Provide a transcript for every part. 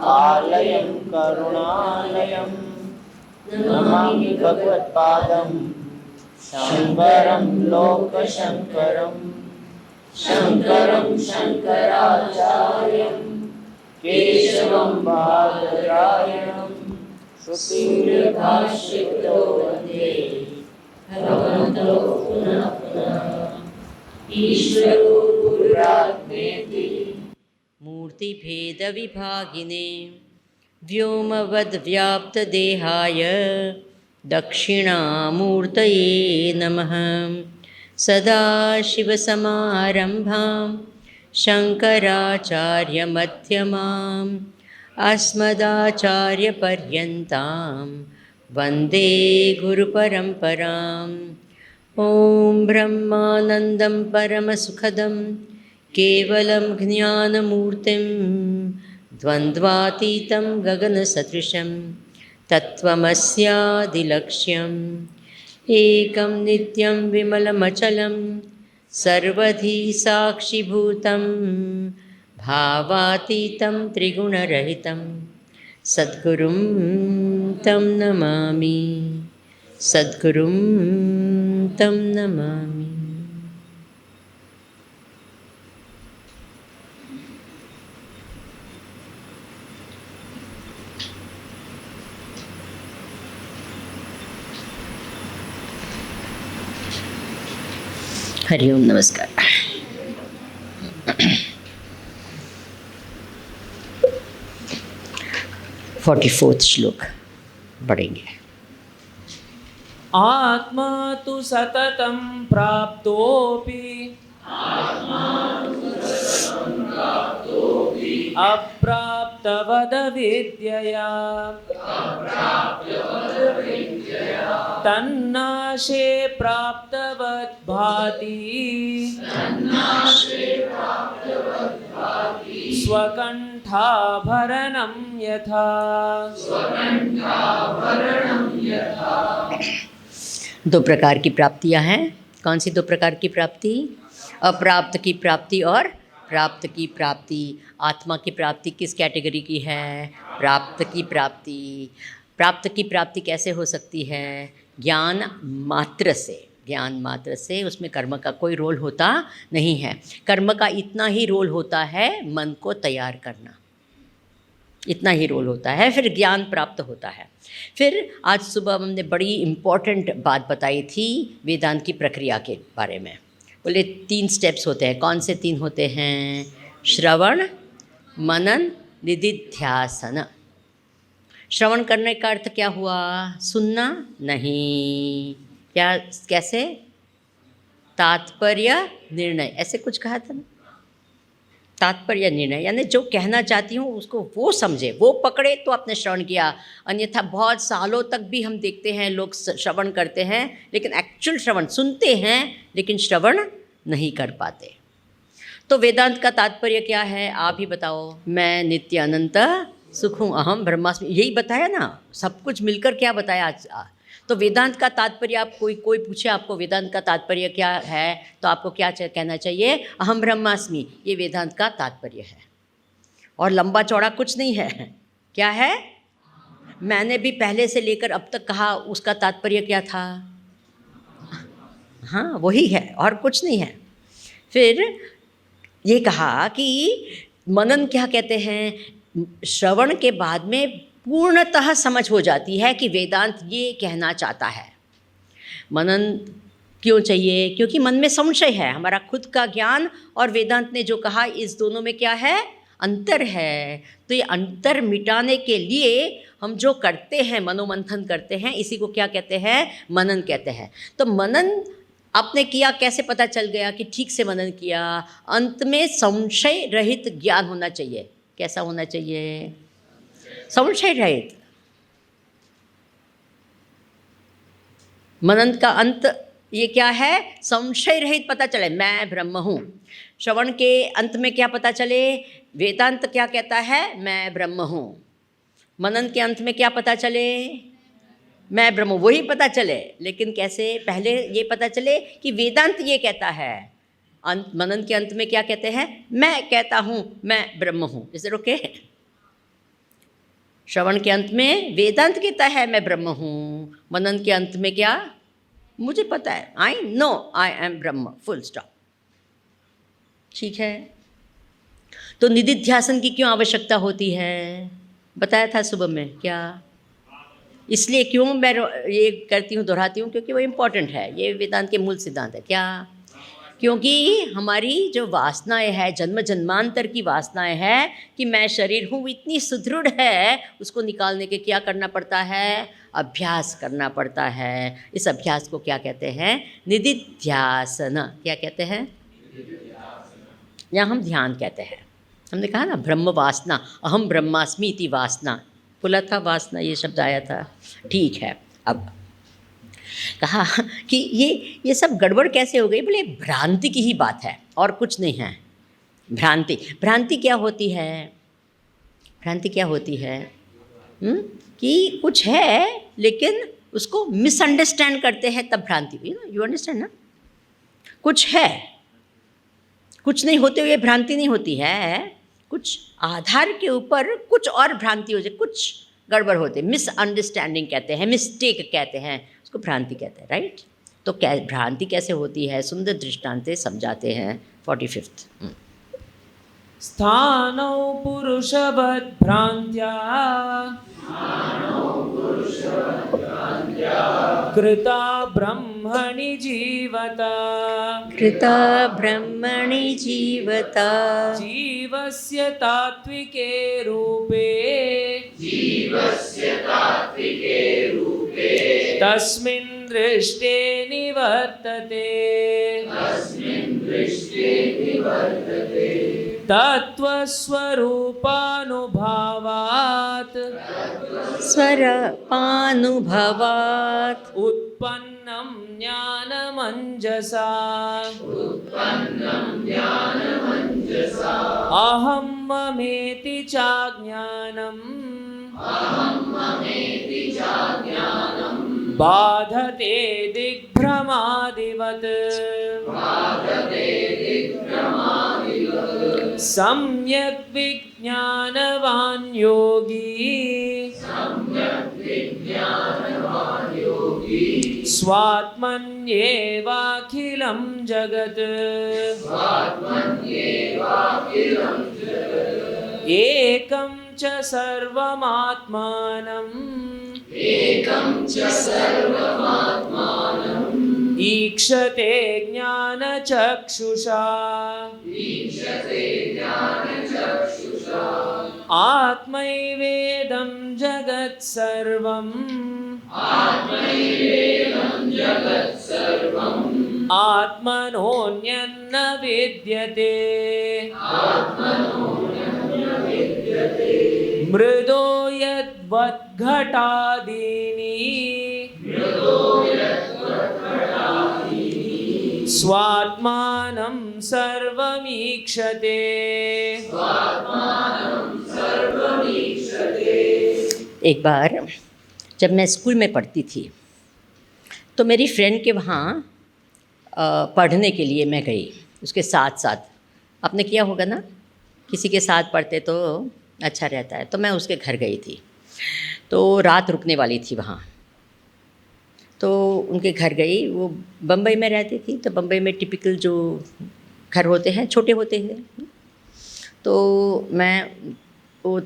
आलयं करुणालयं नमामि भगवत्पादं शङ्करं लोकशङ्करं शङ्करं शङ्कराचार्यं केशवं बादरायणं श्रुतिभाष्यकृतो वन्दे भगवन्तो पुनः पुनः ईश्वरो गुरुरात्मेति मूर्तिभेदविभागिने व्योमवद्व्याप्तदेहाय दक्षिणामूर्तये नमः। सदाशिवसमारम्भां शङ्कराचार्यमध्यमाम् अस्मदाचार्यपर्यन्तां वन्दे गुरुपरम्पराम्। ॐ ब्रह्मानन्दं परमसुखदं केवलं ज्ञानमूर्तिं द्वन्द्वातीतं गगनसदृशं तत्त्वमस्यादिलक्ष्यम् एकं नित्यं विमलमचलं सर्वधी साक्षिभूतं भावातीतं त्रिगुणरहितं सद्गुरुं तं नमामि, सद्गुरुं तं नमामि। हरि ओम, नमस्कार। 44वां श्लोक पढ़ेंगे। आत्मा तु सततं प्राप्तोऽपि अप्राप्तवदविद्यया तन्नाशे प्राप्तवद् भाति स्वकण्ठाभरणं यथा। दो प्रकार की प्राप्तियां हैं। कौन सी दो प्रकार की प्राप्ति? अप्राप्त की प्राप्ति और प्राप्त की प्राप्ति। आत्मा की प्राप्ति किस कैटेगरी की है? प्राप्त की प्राप्ति। प्राप्त की प्राप्ति कैसे हो सकती है? ज्ञान मात्र से। ज्ञान मात्र से, उसमें कर्म का कोई रोल होता नहीं है। कर्म का इतना ही रोल होता है मन को तैयार करना, इतना ही रोल होता है, फिर ज्ञान प्राप्त होता है। फिर आज सुबह हमने बड़ी इम्पॉर्टेंट बात बताई थी वेदांत की प्रक्रिया के बारे में। बोले 3 स्टेप्स होते हैं। कौन से 3 होते हैं? श्रवण, मनन, निदिध्यासन। श्रवण करने का अर्थ क्या हुआ? सुनना नहीं, क्या, कैसे? तात्पर्य निर्णय, ऐसे कुछ कहा था ना। तात्पर्य निर्णय यानी जो कहना चाहती हूँ उसको वो समझे, वो पकड़े तो आपने श्रवण किया। अन्यथा बहुत सालों तक भी हम देखते हैं लोग श्रवण करते हैं लेकिन एक्चुअल श्रवण सुनते हैं लेकिन श्रवण नहीं कर पाते। तो वेदांत का तात्पर्य क्या है? आप ही बताओ। मैं नित्य अनंत सुख हूँ, अहम ब्रह्मास्मि, यही बताया ना। सब कुछ मिलकर क्या बताया आज? तो वेदांत का तात्पर्य, आप कोई पूछे आपको वेदांत का तात्पर्य क्या है तो आपको क्या कहना चाहिए? अहम ब्रह्मास्मि, ये वेदांत का तात्पर्य है। और लंबा चौड़ा कुछ नहीं है। क्या है? मैंने भी पहले से लेकर अब तक कहा, उसका तात्पर्य क्या था? हाँ, वही है और कुछ नहीं है। फिर ये कहा कि मनन क्या कहते हैं? श्रवण के बाद में पूर्णतः समझ हो जाती है कि वेदांत ये कहना चाहता है। मनन क्यों चाहिए? क्योंकि मन में संशय है। हमारा खुद का ज्ञान और वेदांत ने जो कहा, इस दोनों में क्या है? अंतर है। तो ये अंतर मिटाने के लिए हम जो करते हैं, मनोमंथन करते हैं, इसी को क्या कहते हैं? मनन कहते हैं। तो मनन आपने किया, कैसे पता चल गया कि ठीक से मनन किया? अंत में संशय रहित ज्ञान होना चाहिए। कैसा होना चाहिए? संशय रहित। मनन का अंत ये क्या है? संशय रहित पता चले मैं ब्रह्म हूँ। श्रवण के अंत में क्या पता चले? वेदांत क्या कहता है? मैं ब्रह्म हूँ। मनन के अंत में क्या पता चले? मैं ब्रह्म। वही पता चले, लेकिन कैसे? पहले ये पता चले कि वेदांत ये कहता है। मनन के अंत में क्या कहते हैं? मैं कहता हूँ मैं ब्रह्म हूँ। Is it okay? श्रवण के अंत में वेदांत कहता है मैं ब्रह्म हूँ। मनन के अंत में क्या? मुझे पता है, I know I am Brahma, full stop. ठीक है, तो निधिध्यासन की क्यों आवश्यकता होती है? बताया था सुबह में। क्या? इसलिए क्यों मैं ये करती हूँ, दोहराती हूँ? क्योंकि वो इम्पॉर्टेंट है। ये वेदांत के मूल सिद्धांत है। क्या? क्योंकि हमारी जो वासनाएं है, जन्म जन्मांतर की वासनाएं है कि मैं शरीर हूँ, इतनी सुदृढ़ है, उसको निकालने के क्या करना पड़ता है? अभ्यास करना पड़ता है। इस अभ्यास को क्या कहते हैं? निधिध्यासन। क्या कहते हैं? या हम ध्यान कहते हैं। हमने कहा ना ब्रह्म वासना, अहम ब्रह्मास्मि इति वासना, बोला था वासना, ये शब्द आया था। ठीक है, अब कहा कि ये सब गड़बड़ कैसे हो गई? बोले भ्रांति की ही बात है और कुछ नहीं है। भ्रांति, भ्रांति क्या होती है? भ्रांति क्या होती है? कि कुछ है लेकिन उसको मिसअंडरस्टैंड करते हैं, तब भ्रांति हुई ना। यू अंडरस्टैंड ना? कुछ है, कुछ नहीं होते हुए भ्रांति नहीं होती है। कुछ आधार के ऊपर कुछ और भ्रांति हो जाए, कुछ गड़बड़ होते, मिसअंडरस्टैंडिंग कहते हैं, मिस्टेक कहते हैं, उसको भ्रांति कहते हैं। राइट? तो क्या भ्रांति कैसे होती है? सुंदर दृष्टांत से समझाते हैं। 45th। स्थानौ पुरुषवद् भ्रान्त्या कृता ब्रह्मणि जीवता। कृता ब्रह्मणि जीवता। जीवस्य तात्विके रूपे तस्मिन् दृष्टे निवर्तते। तत्त्वस्वरूपानुभावात् स्वरूपानुभवात् उत्पन्नं ज्ञानमञ्जसा अहं ममेति चाज्ञानम् बाधते दिग्भ्रमादिवत्। सम्यक् विज्ञानवान् योगी स्वात्मन्येवाखिलं जगत्। एकं च सर्वमात्मानम् ईक्षते ज्ञानचक्षुषा। आत्मैवेदं जगत् सर्वम् आत्मनोऽन्यन्न विद्यते। मृदो यद्वद्घटादीनि स्वात्मानं सर्वमीक्षते। एक बार जब मैं स्कूल में पढ़ती थी तो मेरी फ्रेंड के वहाँ पढ़ने के लिए मैं गई, उसके साथ साथ। आपने किया होगा ना, किसी के साथ पढ़ते तो अच्छा रहता है। तो मैं उसके घर गई थी, तो रात रुकने वाली थी वहाँ। तो उनके घर गई। वो बम्बई में रहती थी, तो बम्बई में टिपिकल जो घर होते हैं छोटे होते हैं। तो मैं वो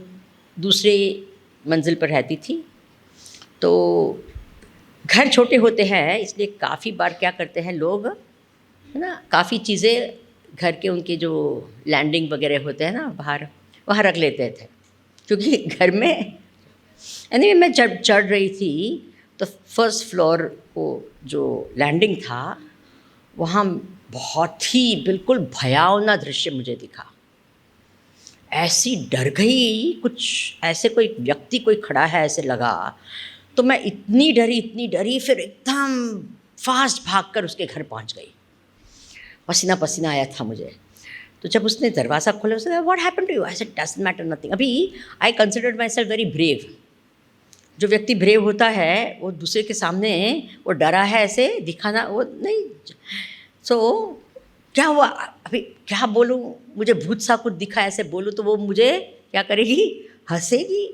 दूसरे मंजिल पर रहती थी। तो घर छोटे होते हैं, इसलिए काफ़ी बार क्या करते हैं लोग, है ना, काफ़ी चीज़ें घर के उनके जो लैंडिंग वगैरह होते हैं ना बाहर, वहाँ रख लेते थे। क्योंकि घर में एनीवे मैं जब चढ़ रही थी तो फर्स्ट फ्लोर को जो लैंडिंग था वहाँ बहुत ही बिल्कुल भयावना दृश्य मुझे दिखा। ऐसी डर गई, कुछ ऐसे कोई व्यक्ति कोई खड़ा है ऐसे लगा, तो मैं इतनी डरी, फिर एकदम फास्ट भागकर उसके घर पहुंच गई। पसीना पसीना आया था मुझे। तो जब उसने दरवाज़ा खोला, उसने what happened to you? I said doesn't matter nothing. अभी I considered my self very brave. जो व्यक्ति ब्रेव होता है वो दूसरे के सामने वो डरा है ऐसे दिखाना वो नहीं। सो क्या हुआ, अभी क्या बोलूँ, मुझे भूत सा कुछ दिखा ऐसे बोलूँ तो वो मुझे क्या करेगी, हंसेगी।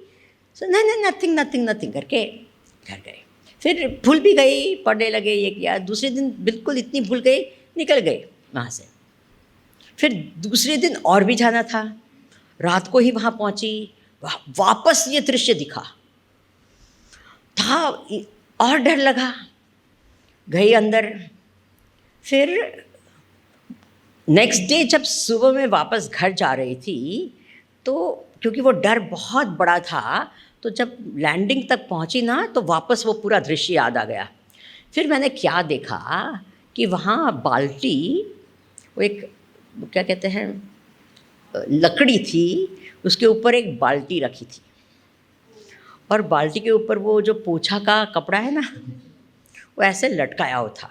सो नहीं नथिंग नथिंग नथिंग करके घर गए। फिर भूल भी गई, पढ़ने लगे ये किया। दूसरे दिन बिल्कुल इतनी भूल गई, निकल गए वहाँ से। फिर दूसरे दिन और भी जाना था, रात को ही वहाँ पहुँची, वापस ये दृश्य दिखा था और डर लगा, गई अंदर। फिर नेक्स्ट डे जब सुबह में वापस घर जा रही थी तो क्योंकि वो डर बहुत बड़ा था, तो जब लैंडिंग तक पहुंची ना तो वापस वो पूरा दृश्य याद आ गया। फिर मैंने क्या देखा कि वहाँ बाल्टी, वो एक क्या कहते हैं लकड़ी थी, उसके ऊपर एक बाल्टी रखी थी और बाल्टी के ऊपर वो जो पोछा का कपड़ा है ना वो ऐसे लटकाया हुआ था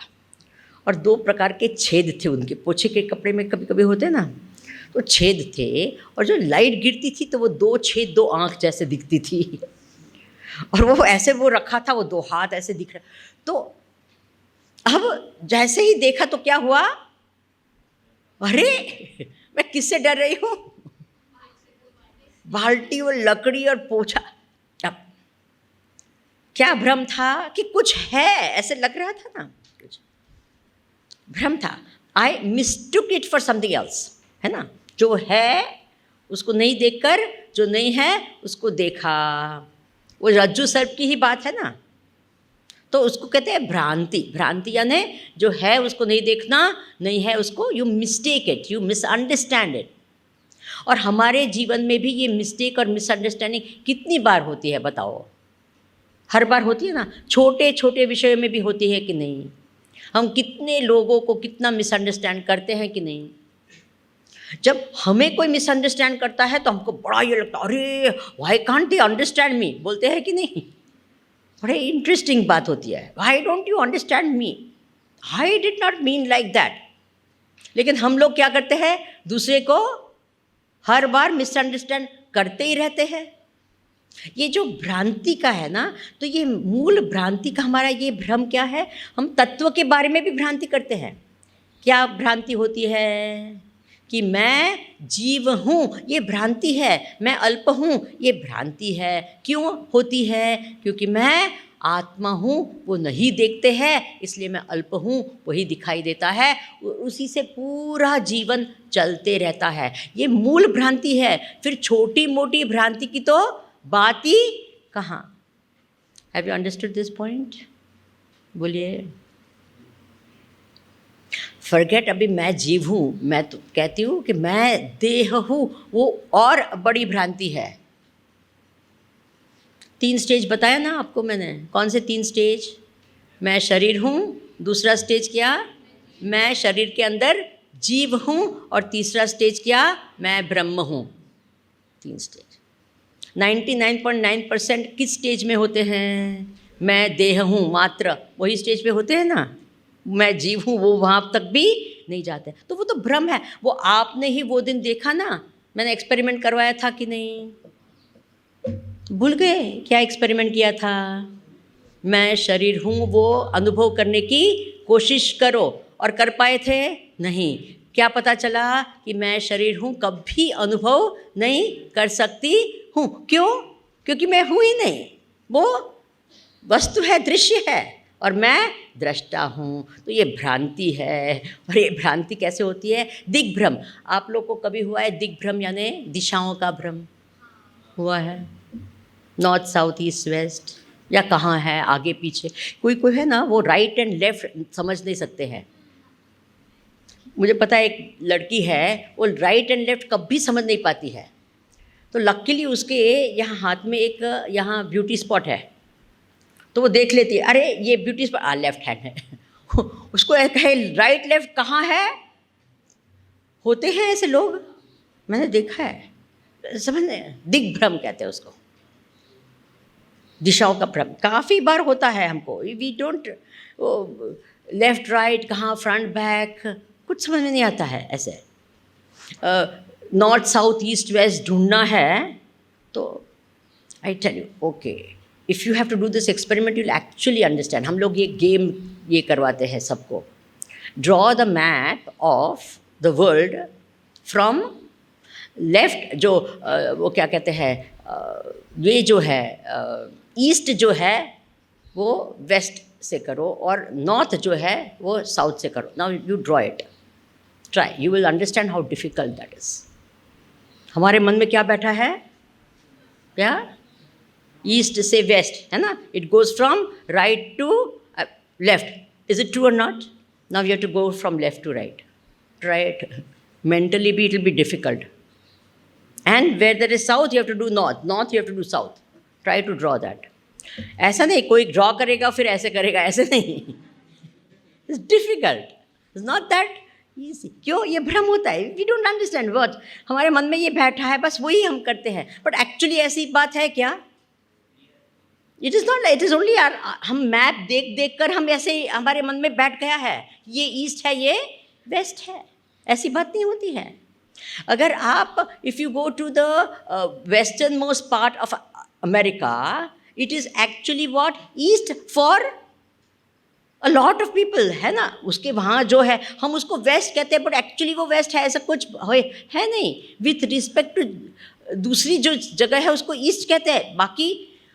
और 2 प्रकार के छेद थे उनके। पोछे के कपड़े में कभी कभी होते ना, तो छेद थे और जो लाइट गिरती थी तो वो 2 छेद 2 आँख जैसे दिखती थी और वो ऐसे वो रखा था, वो 2 हाथ ऐसे दिख रहा। तो अब जैसे ही देखा तो क्या हुआ, अरे मैं किससे डर रही हूँ, बाल्टी और लकड़ी और पोछा। अब क्या भ्रम था कि कुछ है, ऐसे लग रहा था ना, कुछ भ्रम था। आई मिस्टूक इट फॉर समथिंग एल्स, है ना। जो है उसको नहीं देखकर जो नहीं है उसको देखा। वो रज्जु सर्प की ही बात है ना, तो उसको कहते हैं भ्रांति। भ्रांति यानी जो है उसको नहीं देखना, नहीं है उसको you mistake it, you misunderstand it. और हमारे जीवन में भी ये मिस्टेक और मिसअंडरस्टैंडिंग कितनी बार होती है बताओ? हर बार होती है ना, छोटे छोटे विषयों में भी होती है कि नहीं? हम कितने लोगों को कितना मिसअंडरस्टैंड करते हैं कि नहीं? जब हमें कोई मिसअंडरस्टैंड करता है तो हमको बड़ा ये लगता है, अरे why can't they understand me, बोलते हैं कि नहीं? बड़े इंटरेस्टिंग बात होती है, why don't you understand me, I did not mean like that. लेकिन हम लोग क्या करते हैं, दूसरे को हर बार मिसअंडरस्टैंड करते ही रहते हैं। ये जो भ्रांति का है ना, तो ये मूल भ्रांति का हमारा ये भ्रम क्या है, हम तत्व के बारे में भी भ्रांति करते हैं। क्या भ्रांति होती है कि मैं जीव हूँ, ये भ्रांति है। मैं अल्प हूँ, ये भ्रांति है। क्यों होती है? क्योंकि मैं आत्मा हूँ, वो नहीं देखते हैं, इसलिए मैं अल्प हूँ, वही दिखाई देता है, उसी से पूरा जीवन चलते रहता है। ये मूल भ्रांति है। फिर छोटी मोटी भ्रांति की तो बात ही कहाँ। Have you understood this point? बोलिए। फॉरगेट अभी मैं जीव हूँ, मैं तो कहती हूँ कि मैं देह हूँ, वो और बड़ी भ्रांति है। 3 स्टेज बताया ना आपको मैंने। कौन से 3 स्टेज? मैं शरीर हूँ, दूसरा स्टेज क्या, मैं शरीर के अंदर जीव हूँ, और तीसरा स्टेज क्या, मैं ब्रह्म हूँ। 3 स्टेज। 99.9% किस स्टेज में होते हैं? मैं देह हूँ मात्र, वही स्टेज पे होते हैं ना। मैं जीव हूँ वो वहाँ तक भी नहीं जाते। तो वो तो भ्रम है। वो आपने ही वो दिन देखा ना, मैंने एक्सपेरिमेंट करवाया था कि नहीं, भूल गए क्या एक्सपेरिमेंट किया था? मैं शरीर हूँ वो अनुभव करने की कोशिश करो, और कर पाए थे? नहीं। क्या पता चला कि मैं शरीर हूँ कभी अनुभव नहीं कर सकती हूँ। क्यों? क्योंकि मैं हूँ ही नहीं, वो वस्तु है, दृश्य है, और मैं दृष्टा हूँ। तो ये भ्रांति है। और ये भ्रांति कैसे होती है? दिग्भ्रम। आप लोग को कभी हुआ है दिग्भ्रम, यानी दिशाओं का भ्रम हुआ है? नॉर्थ साउथ ईस्ट वेस्ट, या कहाँ है आगे पीछे। कोई कोई है ना वो राइट एंड लेफ्ट समझ नहीं सकते हैं। मुझे पता है एक लड़की है, वो राइट एंड लेफ्ट कभी समझ नहीं पाती है। तो लकीली उसके यहाँ हाथ में एक यहाँ ब्यूटी स्पॉट है, तो वो देख लेती है, अरे ये ब्यूटी स्पॉट लेफ्ट हैंड है। उसको कहे राइट लेफ्ट कहाँ है, होते हैं ऐसे लोग, मैंने देखा है, समझ, दिग्भ्रम कहते हैं उसको, दिशाओं का भ्रम काफ़ी बार होता है हमको। वी डोंट, लेफ्ट राइट कहाँ, फ्रंट बैक, कुछ समझ में नहीं आता है ऐसे। नॉर्थ साउथ ईस्ट वेस्ट ढूंढना है तो I tell you, okay, if you have to do this experiment you will actually understand. हम लोग ये गेम ये करवाते हैं सबको, draw the map of the world from left, जो वो क्या कहते हैं, ये जो है ईस्ट जो है वो वेस्ट से करो और नॉर्थ जो है वो साउथ से करो। Now you draw it, try, you will understand how difficult that is. हमारे मन में क्या बैठा है, क्या, ईस्ट से वेस्ट है ना, it goes from right to left, is it true or not? Now you have to go from left to right, try it, mentally be, it will be difficult. And where there is south you have to do north, north you have to do south, try to draw that. ऐसा नहीं कोई draw करेगा फिर ऐसे करेगा, ऐसे नहीं, it's difficult, it's not that easy. क्यों? ये भ्रम होता है, we don't understand what, हमारे मन में ये बैठा है बस वही हम करते हैं, बट एक्चुअली ऐसी बात है क्या? It is not, it is only हम मैप देख देख कर हम ऐसे हमारे मन में बैठ गया है, ये ईस्ट है ये वेस्ट है, ऐसी बात नहीं होती है। अगर आप if you go to the western most part of America, it is actually what, east for a lot of people, है ना, उसके वहाँ जो है हम उसको वेस्ट कहते हैं, बट एक्चुअली वो वेस्ट है, ऐसा कुछ है नहीं। विथ रिस्पेक्ट टू दूसरी जो जगह है उसको ईस्ट कहते हैं। बाकी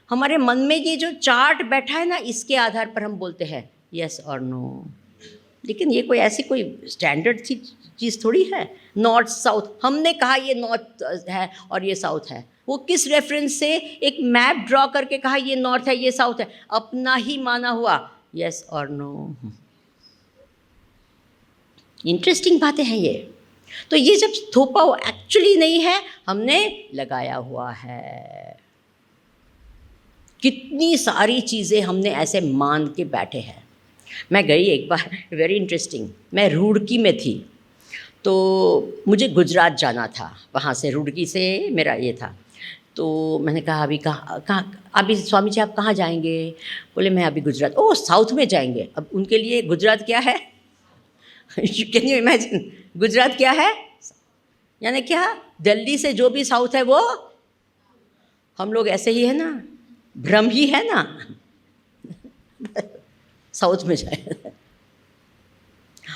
हमारे मन में ये जो चार्ट बैठा है ना, इसके आधार पर हम बोलते हैं यस और नो, लेकिन ये कोई ऐसी कोई स्टैंडर्ड चीज़ थोड़ी है। नॉर्थ साउथ हमने कहा ये नॉर्थ है और ये साउथ है, वो किस रेफरेंस से एक मैप ड्रॉ करके कहा ये नॉर्थ है ये साउथ है, अपना ही माना हुआ यस और नो। इंटरेस्टिंग बातें हैं ये। तो ये जब थोपा हुआ एक्चुअली नहीं है, हमने लगाया हुआ है। कितनी सारी चीज़ें हमने ऐसे मान के बैठे हैं। मैं गई एक बार, वेरी इंटरेस्टिंग, मैं रुड़की में थी, तो मुझे गुजरात जाना था, वहाँ से रुड़की से मेरा ये था। तो मैंने कहा अभी कहाँ अभी स्वामी जी आप कहाँ जाएंगे? बोले मैं अभी गुजरात। ओह साउथ में जाएंगे। अब उनके लिए गुजरात क्या है? कैन यू इमेजिन, गुजरात क्या है? यानी क्या, दिल्ली से जो भी साउथ है वो हम लोग ऐसे ही है ना, भ्रम ही है ना, साउथ में जाए।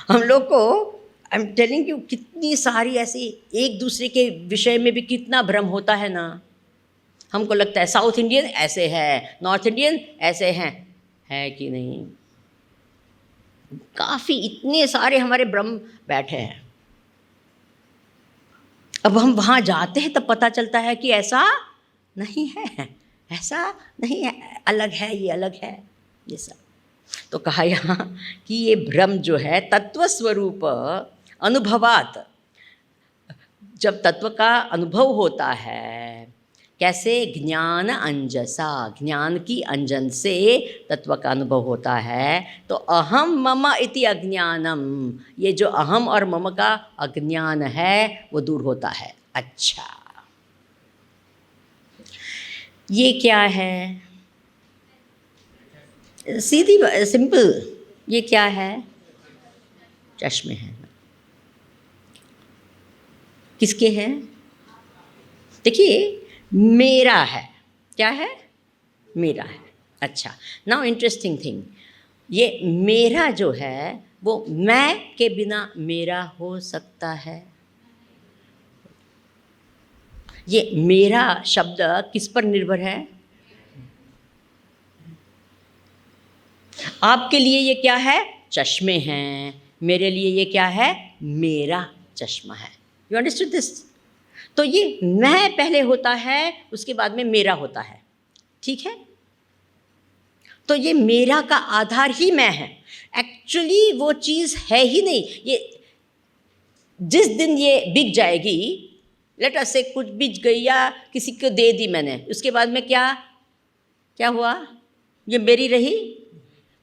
हम लोग को आई एम टेलिंग यू, कितनी सारी ऐसी एक दूसरे के विषय में भी कितना भ्रम होता है ना। हमको लगता है साउथ इंडियन ऐसे है, नॉर्थ इंडियन ऐसे हैं, है कि नहीं? काफ़ी इतने सारे हमारे भ्रम बैठे हैं। अब हम वहाँ जाते हैं तब पता चलता है कि ऐसा नहीं है, ऐसा नहीं है, अलग है, ये अलग है, ये सब। तो कहा यहाँ कि ये भ्रम जो है तत्व स्वरूप अनुभवात, जब तत्व का अनुभव होता है, कैसे, ज्ञान अंजसा, ज्ञान की अंजन से तत्व का अनुभव होता है। तो अहम मम इति अज्ञानम, ये जो अहम और मम का अज्ञान है वो दूर होता है। अच्छा, ये क्या है? सीधी सिंपल, ये क्या है? चश्मे हैं। किसके हैं? देखिए, मेरा है। क्या है? मेरा है। अच्छा, नाउ इंटरेस्टिंग थिंग, ये मेरा जो है वो मैं के बिना मेरा हो सकता है? ये मेरा शब्द किस पर निर्भर है? आपके लिए ये क्या है? चश्मे हैं। मेरे लिए ये क्या है? मेरा चश्मा है। You understood this? तो ये मैं पहले होता है, उसके बाद में मेरा होता है, ठीक है? तो ये मेरा का आधार ही मैं है। एक्चुअली वो चीज़ है ही नहीं। ये जिस दिन ये बिक जाएगी, लेट अस से कुछ बिक गई या किसी को दे दी मैंने, उसके बाद में क्या क्या हुआ? ये मेरी रही।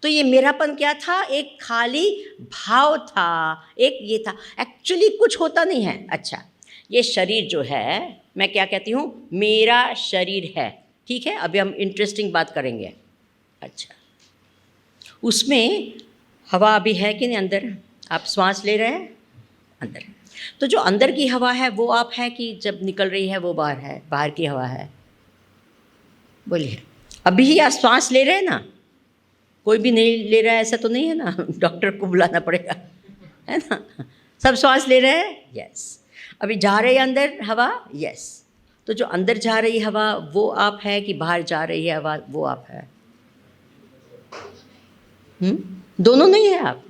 तो ये मेरापन क्या था? एक खाली भाव था, एक ये था, एक्चुअली कुछ होता नहीं है। अच्छा, ये शरीर जो है, मैं क्या कहती हूँ, मेरा शरीर है, ठीक है। अभी हम इंटरेस्टिंग बात करेंगे। अच्छा, उसमें हवा अभी है कि नहीं अंदर? आप श्वास ले रहे हैं अंदर, तो जो अंदर की हवा है वो आप है कि जब निकल रही है वो बाहर है? बाहर की हवा है। बोलिए, अभी ही आप श्वास ले रहे हैं ना? कोई भी नहीं ले रहा है ऐसा तो नहीं है ना? डॉक्टर को बुलाना पड़ेगा, है ना? सब श्वास ले रहे हैं, यस। अभी जा रही है अंदर हवा, यस। तो जो अंदर जा रही हवा वो आप है कि बाहर जा रही है हवा वो आप है? दोनों नहीं है आप,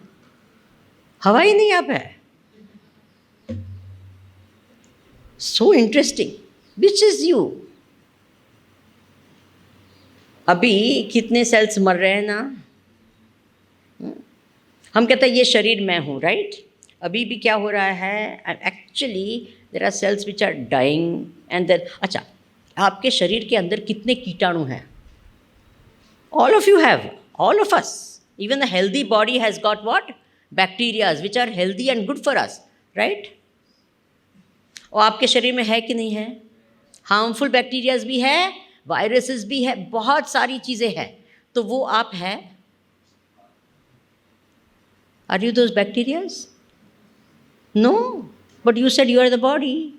हवा ही नहीं आप है। So interesting, which is you? अभी कितने सेल्स मर रहे हैं ना? हम कहते हैं ये शरीर मैं हूँ, राइट? अभी भी क्या हो रहा है? Actually there are cells which are dying and then, अच्छा, आपके शरीर के अंदर कितने कीटाणु हैं? All of you have, all of us, even the healthy body has got what? Bacterias which are healthy and good for us, right? और आपके शरीर में है कि नहीं है? हार्मफुल बैक्टीरियाज भी है, वायरसेस भी है, बहुत सारी चीज़ें हैं। तो वो आप है? Are you those bacterias? No, but you said you are the body.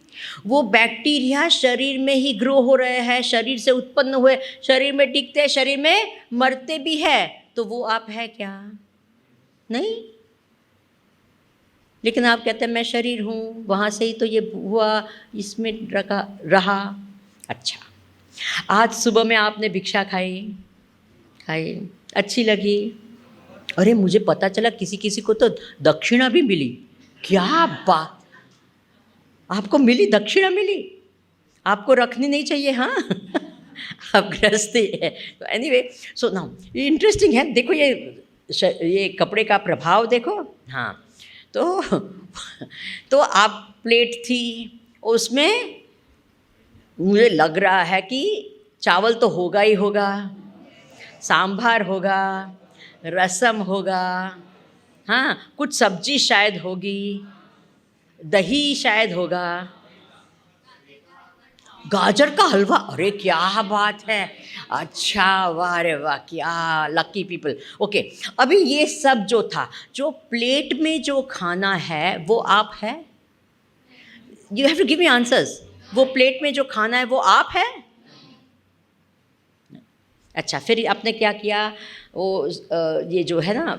वो बैक्टीरिया शरीर में ही ग्रो हो रहे हैं, शरीर से उत्पन्न हुए, शरीर में टिकते हैं, शरीर में मरते भी है। तो वो आप है क्या? नहीं। लेकिन आप कहते हैं मैं शरीर हूँ, वहाँ से ही तो ये हुआ, इसमें रहा। अच्छा, आज सुबह में आपने भिक्षा खाई, अच्छी लगी। अरे मुझे पता चला किसी किसी को तो दक्षिणा भी मिली। क्या बात, आपको मिली, दक्षिणा मिली? आपको रखनी नहीं चाहिए, हाँ? आप गृहस्थी है। तो एनीवे, सो नाउ ये इंटरेस्टिंग है। देखो ये कपड़े का प्रभाव देखो, हाँ। तो आप प्लेट थी, उसमें मुझे लग रहा है कि चावल तो होगा ही होगा, सांभर होगा, रसम होगा, हाँ, कुछ सब्जी शायद होगी, दही शायद होगा, गाजर का हलवा। अरे क्या बात है, अच्छा, वाह रे वाह, क्या लकी पीपल। ओके, अभी ये सब जो था, जो प्लेट में जो खाना है वो आप है? You have to give me answers. वो प्लेट में जो खाना है वो आप है? अच्छा, फिर आपने क्या किया? वो ये जो है ना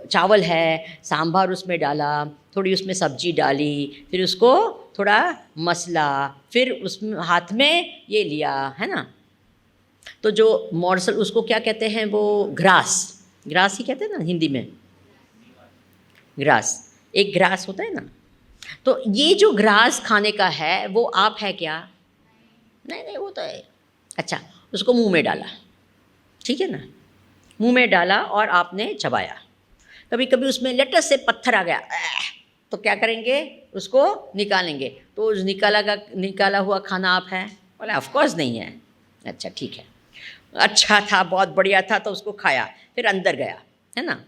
चावल है, सांभर उसमें डाला, थोड़ी उसमें सब्जी डाली, फिर उसको थोड़ा मसला, फिर उसमें हाथ में ये लिया, है ना? तो जो मॉर्सल, उसको क्या कहते हैं? वो ग्रास ही कहते हैं ना हिंदी में, ग्रास, एक ग्रास होता है ना। तो ये जो ग्रास खाने का है वो आप है क्या? नहीं, वो तो है। अच्छा, उसको मुंह में डाला, ठीक है ना? मुंह में डाला और आपने चबाया। कभी कभी उसमें लेटेस्ट से पत्थर आ गया, तो क्या करेंगे? उसको निकालेंगे। तो उस निकाला हुआ खाना आप है? बोला ऑफ कोर्स नहीं है। अच्छा, ठीक है, अच्छा था, बहुत बढ़िया था, तो उसको खाया, फिर अंदर गया, है ना?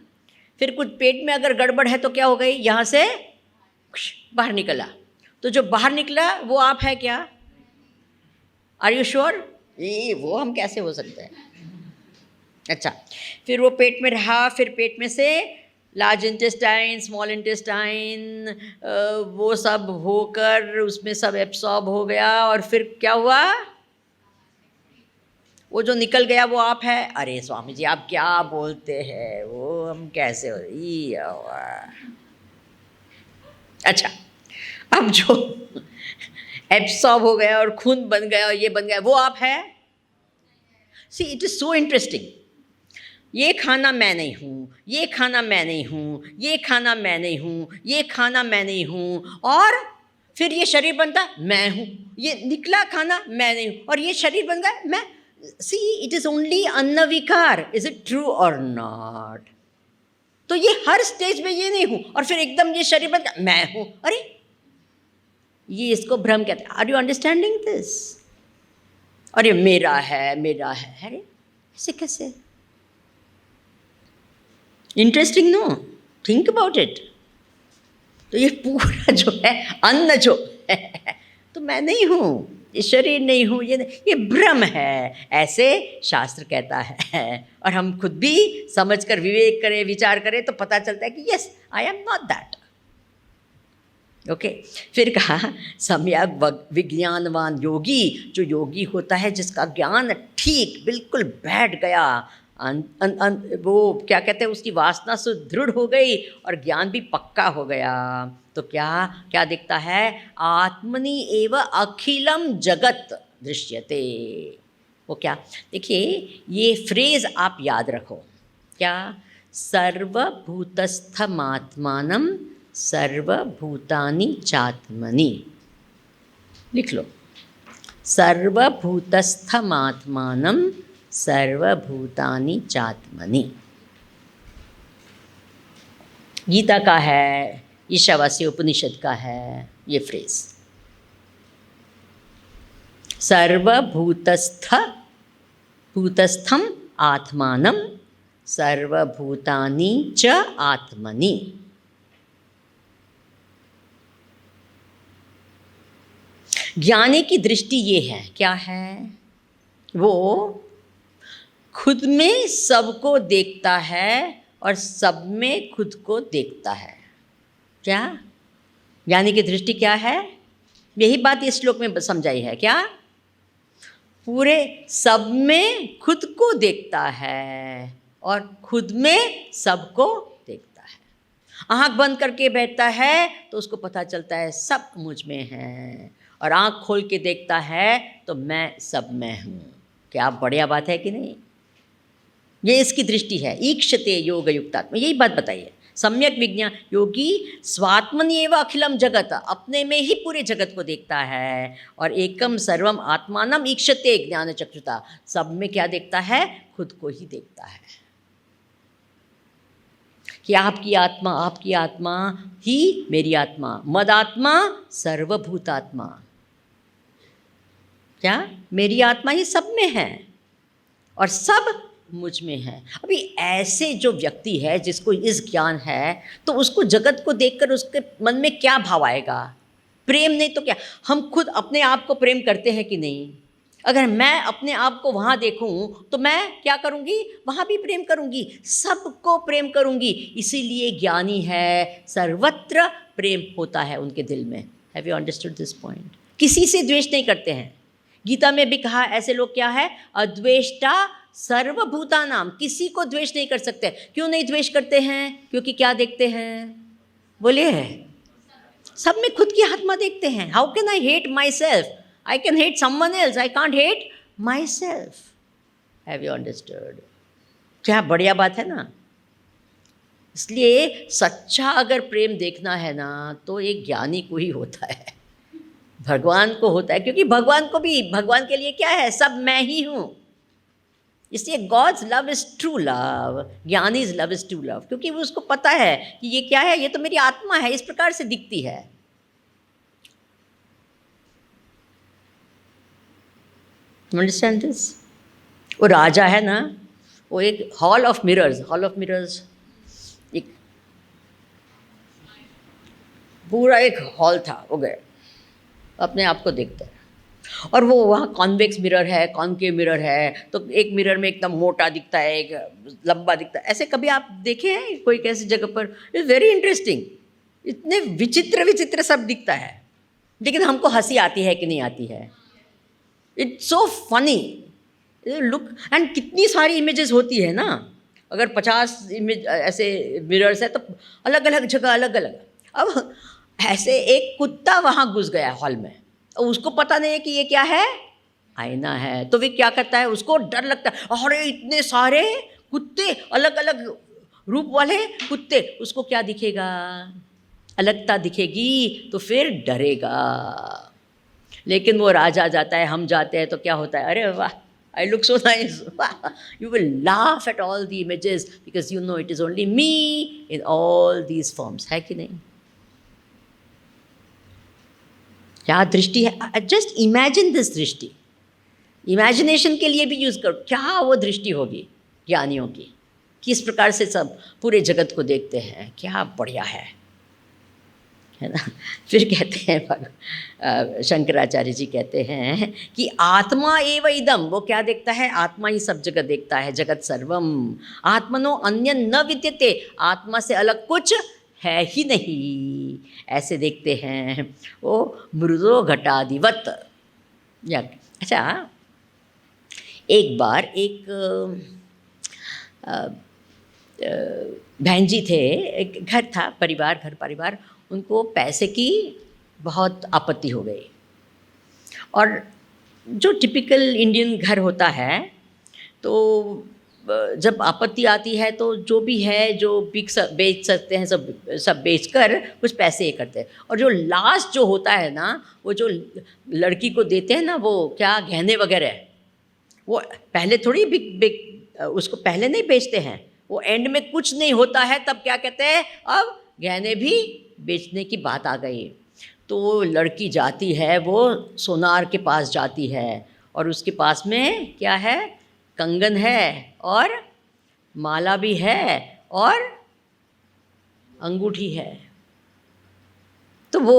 फिर कुछ पेट में अगर गड़बड़ है तो क्या हो गई? यहाँ से बाहर निकला। तो जो बाहर निकला वो आप है क्या? Are you sure? ये वो हम कैसे हो सकते हैं? अच्छा, फिर वो पेट में रहा, फिर पेट में से लार्ज इंटेस्टाइन, स्मॉल इंटेस्टाइन, वो सब होकर उसमें सब एब्सॉर्ब हो गया, और फिर क्या हुआ? वो जो निकल गया वो आप है? अरे स्वामी जी आप क्या बोलते हैं, वो हम कैसे हो? अच्छा, अब जो एब्सॉर्ब हो गया और खून बन गया और ये बन गया, वो आप है? सी, इट इज़ सो इंटरेस्टिंग। ये खाना मैं नहीं हूँ, ये खाना मैं नहीं हूँ, ये खाना मैं नहीं हूँ, ये खाना मैं नहीं हूँ, और फिर ये शरीर बनता मैं हूँ, ये निकला खाना मैं नहीं हूँ, और ये शरीर बन गया मैं। सी, इट इज़ ओनली अन्न विकार। Is it true or not? तो ये हर स्टेज में ये नहीं हूँ, और फिर एकदम ये शरीर बन गया मैं हूँ। अरे ये इसको भ्रम कहते हैं। Are you understanding this? अरे मेरा है, मेरा है, अरे ऐसे कैसे? Interesting no, think about it. तो ये पूरा जो है अन्न जो है तो मैं नहीं हूँ, ये शरीर नहीं हूँ, ये भ्रम है, ऐसे शास्त्र कहता है। और हम खुद भी समझकर विवेक करें, विचार करें तो पता चलता है कि yes, I am not that. Okay, फिर कहा सम्यक विज्ञानवान योगी, जो योगी होता है जिसका ज्ञान ठीक बिल्कुल बैठ गया, वो क्या कहते हैं, उसकी वासना सुदृढ़ हो गई और ज्ञान भी पक्का हो गया, तो क्या क्या दिखता है, आत्मनि एव अखिलम जगत दृश्यते। वो क्या, देखिए ये फ्रेज आप याद रखो, क्या, सर्वभूतस्थमात्मानं सर्वभूतानि चात्मनि, लिख लो, सर्वभूतस्थमात्मानं सर्वभूतानि चात्मनि। गीता का है, ईशावास्य उपनिषद का है ये फ्रेज, भूतस्थम आत्मानं सर्वभूतानि च आत्मनि। ज्ञानी की दृष्टि ये है, क्या है, वो खुद में सबको देखता है और सब में खुद को देखता है। क्या ज्ञानी की दृष्टि क्या है, यही बात इस श्लोक में समझाई है, क्या, पूरे सब में खुद को देखता है और खुद में सबको देखता है। आँख बंद करके बैठता है तो उसको पता चलता है सब मुझ में है, और आँख खोल के देखता है तो मैं सब में हूँ। क्या बढ़िया बात है कि नहीं, ये इसकी दृष्टि है। ईक्षते योग युक्तात्मा, यही बात बताइए, सम्यक विज्ञान योगी स्वात्मनि एव अखिलम जगत, अपने में ही पूरे जगत को देखता है, और एकम सर्वम आत्मानम ईक्षते ज्ञान चक्षुता, सब में क्या देखता है, खुद को ही देखता है कि आपकी आत्मा ही मेरी आत्मा, मदात्मा सर्वभूतात्मा, क्या मेरी आत्मा ही सब में है और सब मुझ में है। अभी ऐसे जो व्यक्ति है जिसको इस ज्ञान है, तो उसको जगत को देखकर उसके मन में क्या भाव आएगा, प्रेम नहीं तो क्या। हम खुद अपने आप को प्रेम करते हैं कि नहीं, अगर मैं अपने आप को वहाँ देखूँ तो मैं क्या करूँगी, वहाँ भी प्रेम करूँगी, सबको प्रेम करूँगी। इसीलिए ज्ञानी है, सर्वत्र प्रेम होता है उनके दिल में। Have you understood this point? किसी से द्वेष नहीं करते हैं। गीता में भी कहा ऐसे लोग क्या है, अद्वेष्टा सर्वभूतानाम, किसी को द्वेष नहीं कर सकते। क्यों नहीं द्वेष करते हैं? क्योंकि क्या देखते हैं, बोलिए, सब में खुद की आत्मा देखते हैं। How can I hate my self? I can hate someone else, I can't hate myself. Have you understood? क्या बढ़िया बात है ना। इसलिए सच्चा अगर प्रेम देखना है ना तो एक ज्ञानी को ही होता है, भगवान को होता है, क्योंकि भगवान को भी, भगवान के लिए क्या है, सब मैं ही हूँ। इसलिए God's love is true love, ज्ञानी's love is true love, क्योंकि वो उसको पता है कि ये क्या है, ये तो मेरी आत्मा है, इस प्रकार से दिखती है। Understand this? वो राजा है ना, वो एक हॉल ऑफ मिरर्स, एक पूरा एक हॉल था, वो गए अपने आप को देखता है, और वो वहाँ कॉन्वेक्स मिरर है, कॉन्केव मिरर है, तो एक मिरर में एकदम मोटा दिखता है, एक लंबा दिखता है। ऐसे कभी आप देखे हैं कोई कैसी जगह पर? इट्स वेरी इंटरेस्टिंग, इतने विचित्र सब दिखता है, लेकिन हमको हंसी आती है कि नहीं आती है? It's so funny look. And कितनी सारी इमेजेस होती है ना, अगर 50 इमेज ऐसे मिरर्स है तो अलग अलग जगह अलग अलग। अब ऐसे एक कुत्ता वहाँ घुस गया हॉल में, और उसको पता नहीं है कि ये क्या है, आईना है। तो वे क्या करता है, उसको डर लगता है, अरे इतने सारे कुत्ते, अलग अलग रूप वाले कुत्ते, उसको क्या दिखेगा, अलगता दिखेगी, तो फिर डरेगा। लेकिन वो राजा जाता है, हम जाते हैं तो क्या होता है, अरे वाह, I look so nice. You will laugh at all the images because you know it is only me in all these forms. है कि नहीं? क्या दृष्टि है? Just imagine this दृष्टि, इमेजिनेशन के लिए भी यूज़ करो, क्या वो दृष्टि होगी ज्ञानियों की। किस प्रकार से सब पूरे जगत को देखते हैं, क्या बढ़िया है ना। फिर कहते हैं शंकराचार्य जी कहते हैं कि आत्मा एव इदम, वो क्या देखता है, आत्मा ही सब जगह देखता है, जगत सर्वम आत्मनो अन्य न विद्यते, आत्मा से अलग कुछ है ही नहीं, ऐसे देखते हैं वो मृदो घटादिवत। अच्छा, एक बार एक बहन जी थे, एक घर था, घर परिवार, उनको पैसे की बहुत आपत्ति हो गई। और जो टिपिकल इंडियन घर होता है, तो जब आपत्ति आती है तो जो भी है, जो बेच सकते हैं सब बेचकर कुछ पैसे ये करते हैं। और जो लास्ट जो होता है ना, वो जो लड़की को देते हैं ना, वो क्या गहने वगैरह, वो पहले थोड़ी उसको पहले नहीं बेचते हैं, वो एंड में कुछ नहीं होता है तब क्या कहते हैं, अब गहने भी बेचने की बात आ गई। तो लड़की जाती है, वो सोनार के पास जाती है, और उसके पास में क्या है, कंगन है और माला भी है और अंगूठी है। तो वो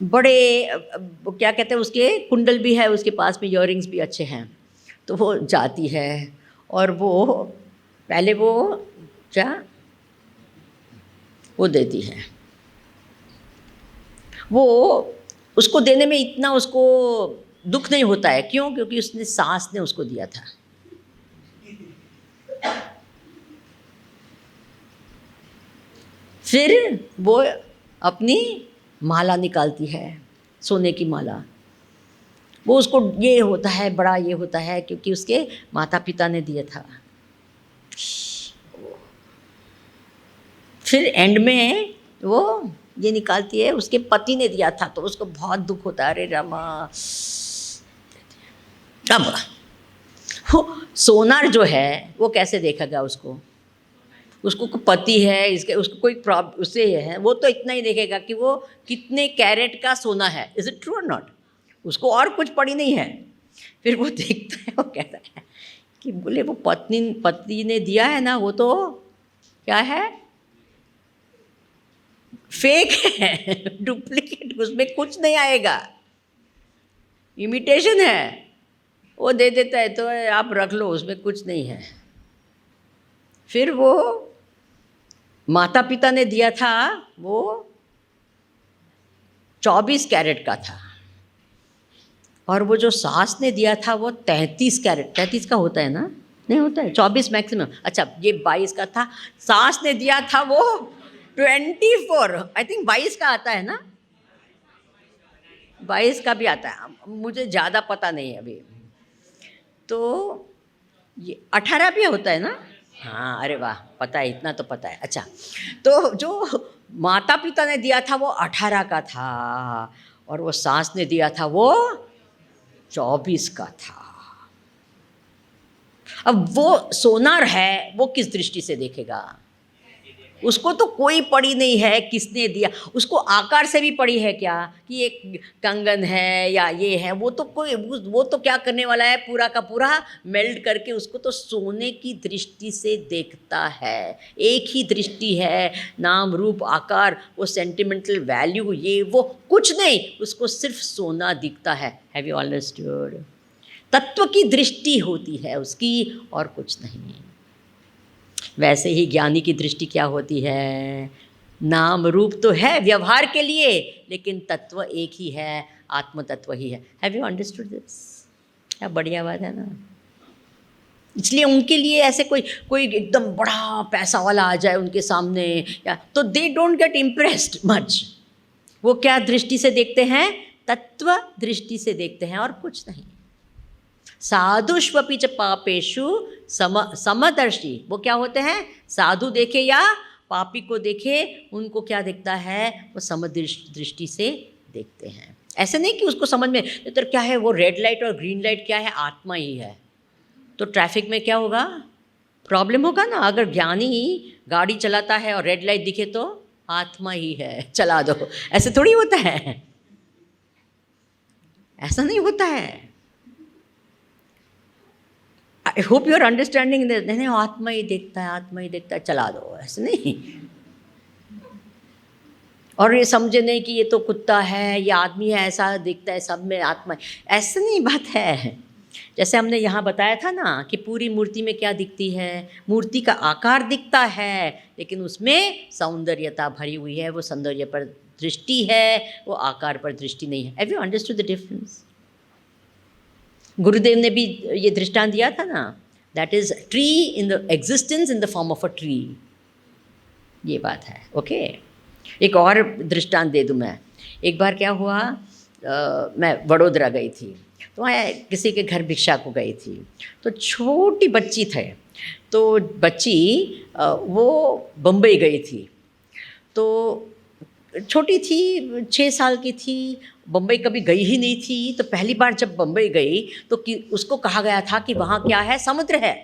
बड़े क्या कहते हैं, उसके कुंडल भी है उसके पास में, इयररिंग्स भी अच्छे हैं। तो वो जाती है और वो पहले वो क्या वो देती है, वो उसको देने में इतना उसको दुख नहीं होता है। क्यों? क्योंकि उसने सास ने उसको दिया था। फिर वो अपनी माला निकालती है, सोने की माला। वो उसको ये होता है, बड़ा ये होता है, क्योंकि उसके माता पिता ने दिया था। फिर एंड में वो ये निकालती है, उसके पति ने दिया था, तो उसको बहुत दुख होता है, अरे रामा। अब वो सोनार जो है वो कैसे देखेगा उसको, उसको पति है, उसको कोई प्रॉब्लम उससे है, वो तो इतना ही देखेगा कि वो कितने कैरेट का सोना है, is it true or not, उसको और कुछ पड़ी नहीं है। फिर वो देखता है, वो कहता है कि बोले वो पत्नी ने दिया है ना, वो तो क्या है, फेक है, डुप्लीकेट, उसमें कुछ नहीं आएगा, इमिटेशन है। वो दे देता है तो आप रख लो, उसमें कुछ नहीं है। फिर वो माता पिता ने दिया था, वो 24 कैरेट का था, और वो जो सास ने दिया था वो 33 कैरेट, 33 का होता है ना, नहीं होता है, 24 मैक्सिमम। अच्छा, ये 22 का था, सास ने दिया था वो 24, आई थिंक 22 का आता है ना, 22 का भी आता है, मुझे ज़्यादा पता नहीं है अभी। तो ये 18 भी होता है ना, हाँ, अरे वाह, पता है, इतना तो पता है। अच्छा, तो जो माता पिता ने दिया था वो 18 का था, और वो सास ने दिया था वो 24 का था। अब वो सोनार है, वो किस दृष्टि से देखेगा, उसको तो कोई पड़ी नहीं है किसने दिया, उसको आकार से भी पड़ी है क्या कि एक कंगन है या ये है, वो तो क्या करने वाला है, पूरा का पूरा मेल्ट करके उसको तो सोने की दृष्टि से देखता है। एक ही दृष्टि है, नाम रूप आकार, वो सेंटिमेंटल वैल्यू ये वो कुछ नहीं, उसको सिर्फ सोना दिखता है। Have you understood? तत्व की दृष्टि होती है उसकी, और कुछ नहीं। वैसे ही ज्ञानी की दृष्टि क्या होती है, नाम रूप तो है व्यवहार के लिए, लेकिन तत्व एक ही है, आत्म तत्व ही है। Have you understood this? क्या बढ़िया बात है ना। इसलिए उनके लिए ऐसे कोई एकदम बड़ा पैसा वाला आ जाए उनके सामने, या तो they don't get impressed much. वो क्या दृष्टि से देखते हैं, तत्व दृष्टि से देखते हैं, और कुछ नहीं। साधुष्वपि च पापेषु समदर्शी, वो क्या होते हैं, साधु देखे या पापी को देखे, उनको क्या देखता है, वो समदृष्टि से देखते हैं। ऐसे नहीं कि उसको समझ में तो क्या है, वो रेड लाइट और ग्रीन लाइट क्या है, आत्मा ही है। तो ट्रैफिक में क्या होगा, प्रॉब्लम होगा ना। अगर ज्ञानी गाड़ी चलाता है और रेड लाइट दिखे तो आत्मा ही है, चला दो, ऐसे थोड़ी होता है, ऐसा नहीं होता है। I hope you are understanding this. नहीं आत्मा ही देखता है, आत्मा ही देखता है, चला दो, ऐसे नहीं। और ये समझे नहीं कि ये तो कुत्ता है, ये आदमी है, ऐसा दिखता है, सब में आत्मा है, ऐसा नहीं बात है। जैसे हमने यहाँ बताया था ना कि पूरी मूर्ति में क्या दिखती है, मूर्ति का आकार दिखता है, लेकिन उसमें सौंदर्यता भरी हुई है, वो सौंदर्य पर दृष्टि है, वो आकार पर दृष्टि नहीं है। Have you understood the difference? गुरुदेव ने भी ये दृष्टांत दिया था ना, that is tree in the existence in the form of a tree, ये बात है। ओके एक और दृष्टांत दे दूँ मैं। एक बार क्या हुआ, मैं वडोदरा गई थी, तो वहाँ किसी के घर भिक्षा को गई थी, तो छोटी बच्ची थे, तो बच्ची वो बम्बई गई थी, तो छोटी थी, 6 साल की थी, बम्बई कभी गई ही नहीं थी। तो पहली बार जब बम्बई गई तो उसको कहा गया था कि वहाँ क्या है, समुद्र है।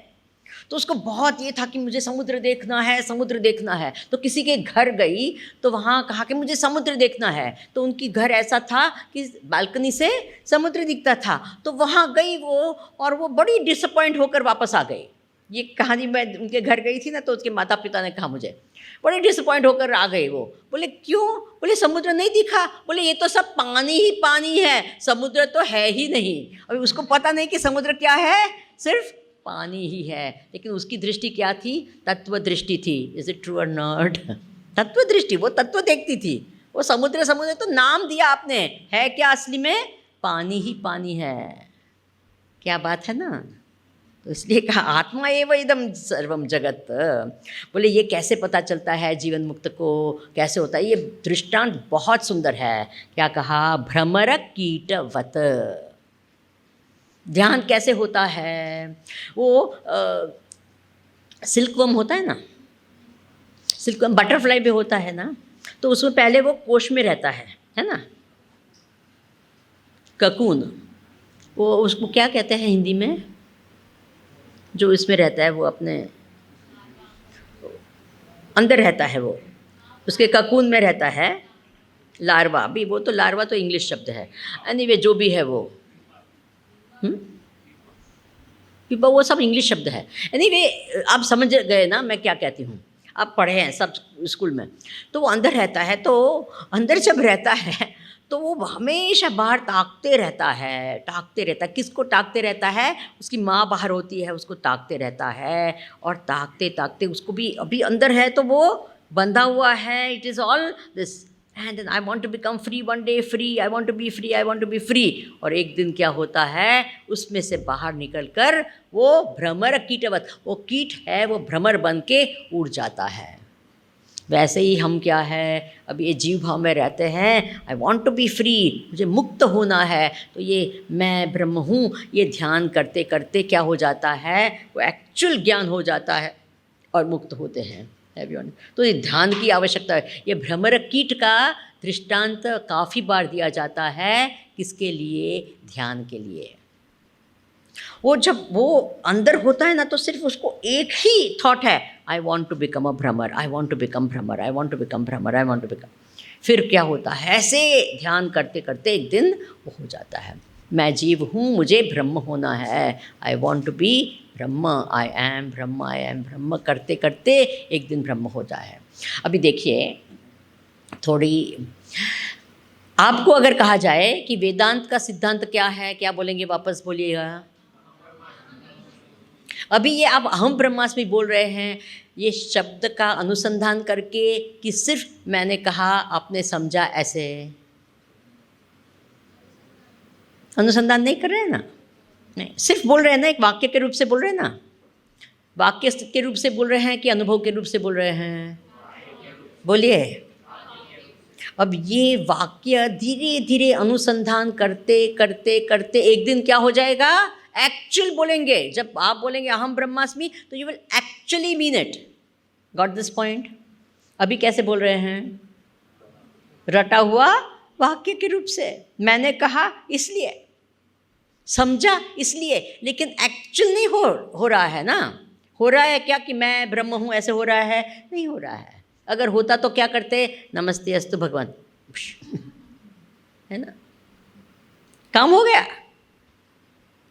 तो उसको बहुत ये था कि मुझे समुद्र देखना है, समुद्र देखना है। तो किसी के घर गई तो वहाँ कहा कि मुझे समुद्र देखना है। तो उनकी घर ऐसा था कि बालकनी से समुद्र दिखता था। तो वहाँ गई वो, और वो बड़ी डिसअपॉइंट होकर वापस आ गई। ये कहानी, मैं उनके घर गई थी ना, तो उसके माता पिता ने कहा मुझे, बड़ी डिसअपॉइंट होकर आ गई वो। बोले क्यों? बोले समुद्र नहीं दिखा। बोले ये तो सब पानी ही पानी है, समुद्र तो है ही नहीं। अभी उसको पता नहीं कि समुद्र क्या है, सिर्फ पानी ही है। लेकिन उसकी दृष्टि क्या थी? तत्व दृष्टि थी। Is it true or not? तत्व दृष्टि, वो तत्व देखती थी। वो समुद्र समुद्र तो नाम दिया आपने, है क्या असली में? पानी ही पानी है। क्या बात है ना? तो इसलिए कहा आत्मा एव इदम सर्वम जगत। बोले ये कैसे पता चलता है जीवन मुक्त को, कैसे होता है? ये दृष्टांत बहुत सुंदर है। क्या कहा? भ्रमर कीटवत। ध्यान कैसे होता है? वो सिल्कवर्म होता है ना, सिल्कवर्म, बटरफ्लाई भी होता है ना, तो उसमें पहले वो कोश में रहता है ना, ककून। वो उसको क्या कहते हैं हिंदी में, जो इसमें रहता है, वो अपने अंदर रहता है, वो उसके ककून में रहता है। लार्वा भी, वो तो लार्वा तो इंग्लिश शब्द है। एनीवे जो भी है वो वो सब इंग्लिश शब्द है। एनीवे आप समझ गए ना मैं क्या कहती हूँ, आप पढ़े हैं सब स्कूल में। तो वो अंदर रहता है, तो अंदर जब रहता है तो वो हमेशा बाहर ताकते रहता है। किसको ताकते रहता है? उसकी माँ बाहर होती है, उसको ताकते रहता है, और ताकते ताकते उसको भी अभी अंदर है तो वो बंधा हुआ है। It is all this and then I want to become free one day, free, I want to be free, I want to be free. और एक दिन क्या होता है, उसमें से बाहर निकलकर वो भ्रमर कीटवत, वो कीट है, वो भ्रमर बन के उड़ जाता है। वैसे ही हम क्या है, अब ये जीव भाव में रहते हैं, I want to be free, मुझे मुक्त होना है। तो ये मैं ब्रह्म हूँ, ये ध्यान करते करते क्या हो जाता है, वो एक्चुअल ज्ञान हो जाता है और मुक्त होते हैं। तो ये ध्यान की आवश्यकता है। ये भ्रमर कीट का दृष्टांत काफ़ी बार दिया जाता है। किसके लिए? ध्यान के लिए। वो जब वो अंदर होता है ना, तो सिर्फ उसको एक ही थॉट है, I want to become a भ्रमर, I want to become Bhramar, I want to become Bhramar, I want to become. फिर क्या होता है, ऐसे ध्यान करते करते एक दिन वो हो जाता है, मैं जीव हूँ, मुझे ब्रह्म होना है, I want to B Brahma, I am Brahma, I am ब्रह्म। करते करते एक दिन ब्रह्म होता है। अभी देखिए, थोड़ी आपको अगर कहा जाए कि वेदांत का सिद्धांत क्या है, क्या बोलेंगे? वापस बोलिएगा। अभी ये आप अहम ब्रह्मास्मि बोल रहे हैं, ये शब्द का अनुसंधान करके कि सिर्फ मैंने कहा आपने समझा, ऐसे अनुसंधान नहीं कर रहे हैं ना? नहीं, सिर्फ बोल रहे हैं ना, एक वाक्य के रूप से बोल रहे हैं ना? वाक्य के रूप से बोल रहे हैं कि अनुभव के रूप से बोल रहे हैं? बोलिए। अब ये वाक्य धीरे धीरे अनुसंधान करते करते करते एक दिन क्या हो जाएगा, एक्चुअल बोलेंगे। जब आप बोलेंगे अहम ब्रह्मास्मि, तो you will actually mean it. Got this point? अभी कैसे बोल रहे हैं? रटा हुआ वाक्य के रूप से, मैंने कहा इसलिए, समझा इसलिए, लेकिन एक्चुअल नहीं हो रहा है ना। हो रहा है क्या कि मैं ब्रह्म हूँ, ऐसे हो रहा है? नहीं हो रहा है। अगर होता तो क्या करते? नमस्ते अस्तु भगवान, है ना, काम हो गया।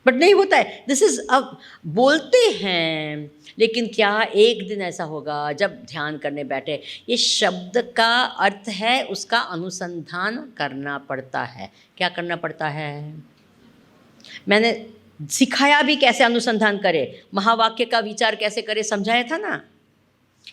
बट नहीं होता है। दिस इज अब बोलते हैं, लेकिन क्या एक दिन ऐसा होगा जब ध्यान करने बैठे, ये शब्द का अर्थ है, उसका अनुसंधान करना पड़ता है। क्या करना पड़ता है? मैंने सिखाया भी कैसे अनुसंधान करे, महावाक्य का विचार कैसे करे, समझाया था ना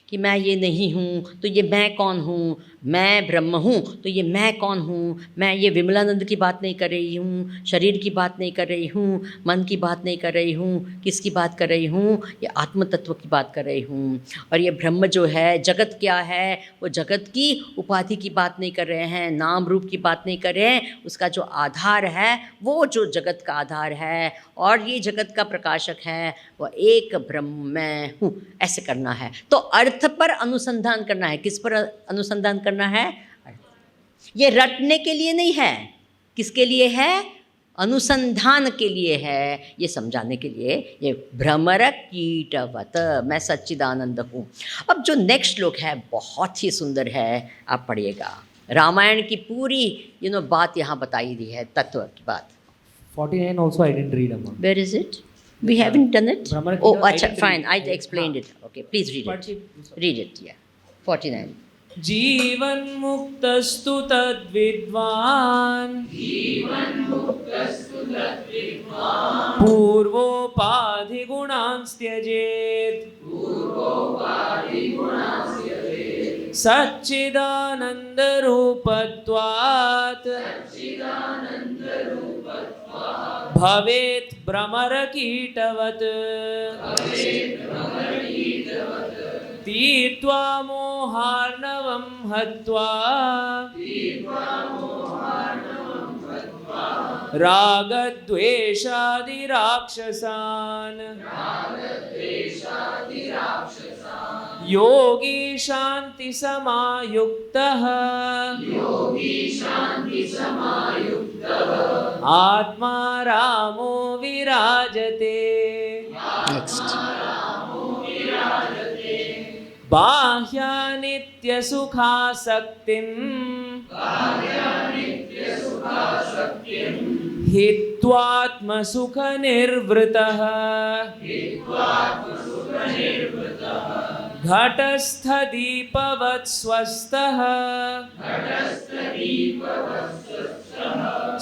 कि मैं ये नहीं हूँ तो ये मैं कौन हूँ, मैं ब्रह्म हूँ तो ये मैं कौन हूँ। मैं ये विमलानंद की बात नहीं कर रही हूँ, शरीर की बात नहीं कर रही हूँ, मन की बात नहीं कर रही हूँ, किसकी बात कर रही हूँ, ये आत्म तत्व की बात कर रही हूँ। और ये ब्रह्म जो है, जगत क्या है, वो जगत की उपाधि की बात नहीं कर रहे हैं, नाम रूप की बात नहीं कर रहे हैं। उसका जो आधार है, वो जो जगत का आधार है और ये जगत का प्रकाशक है, वह एक ब्रह्म मैं हूँ, ऐसे करना है। तो अर्थ पर अनुसंधान करना है। किस पर अनुसंधान करना है? ये रटने के लिए नहीं है। किसके लिए है? अनुसंधान के लिए है, ये समझाने के लिए। ये भ्रमर कीटवत, मैं सच्चिदानंद हूँ। अब जो नेक्स्ट श्लोक है बहुत ही सुंदर है, आप पढ़िएगा। रामायण की पूरी बात यहाँ बताई दी है, तत्व की बात। 49 also I didn't read, Amma. Where is it? We haven't done it? Brahmana Oh, Gita, I acha, didn't fine. read. I explained it. Okay, please read But it. Read it, yeah. 49. जीवन्मुक्तस्तु तद्विद्वान् पूर्वोपाधिगुणान् त्यजेत् सच्चिदानन्दरूपत्वात् भवेत् भ्रमरकीटवत् तीर्त्वा मोहार्णवं हत्वा रागद्वेषादिराक्षसान् योगी शान्तिसमायुक्तः आत्मा रामो विराजते। Next. बाह्यानित्यसुखासक्तिम् हित्वात्मसुखनिर्वृतः घटस्थदीपवत् स्वस्थः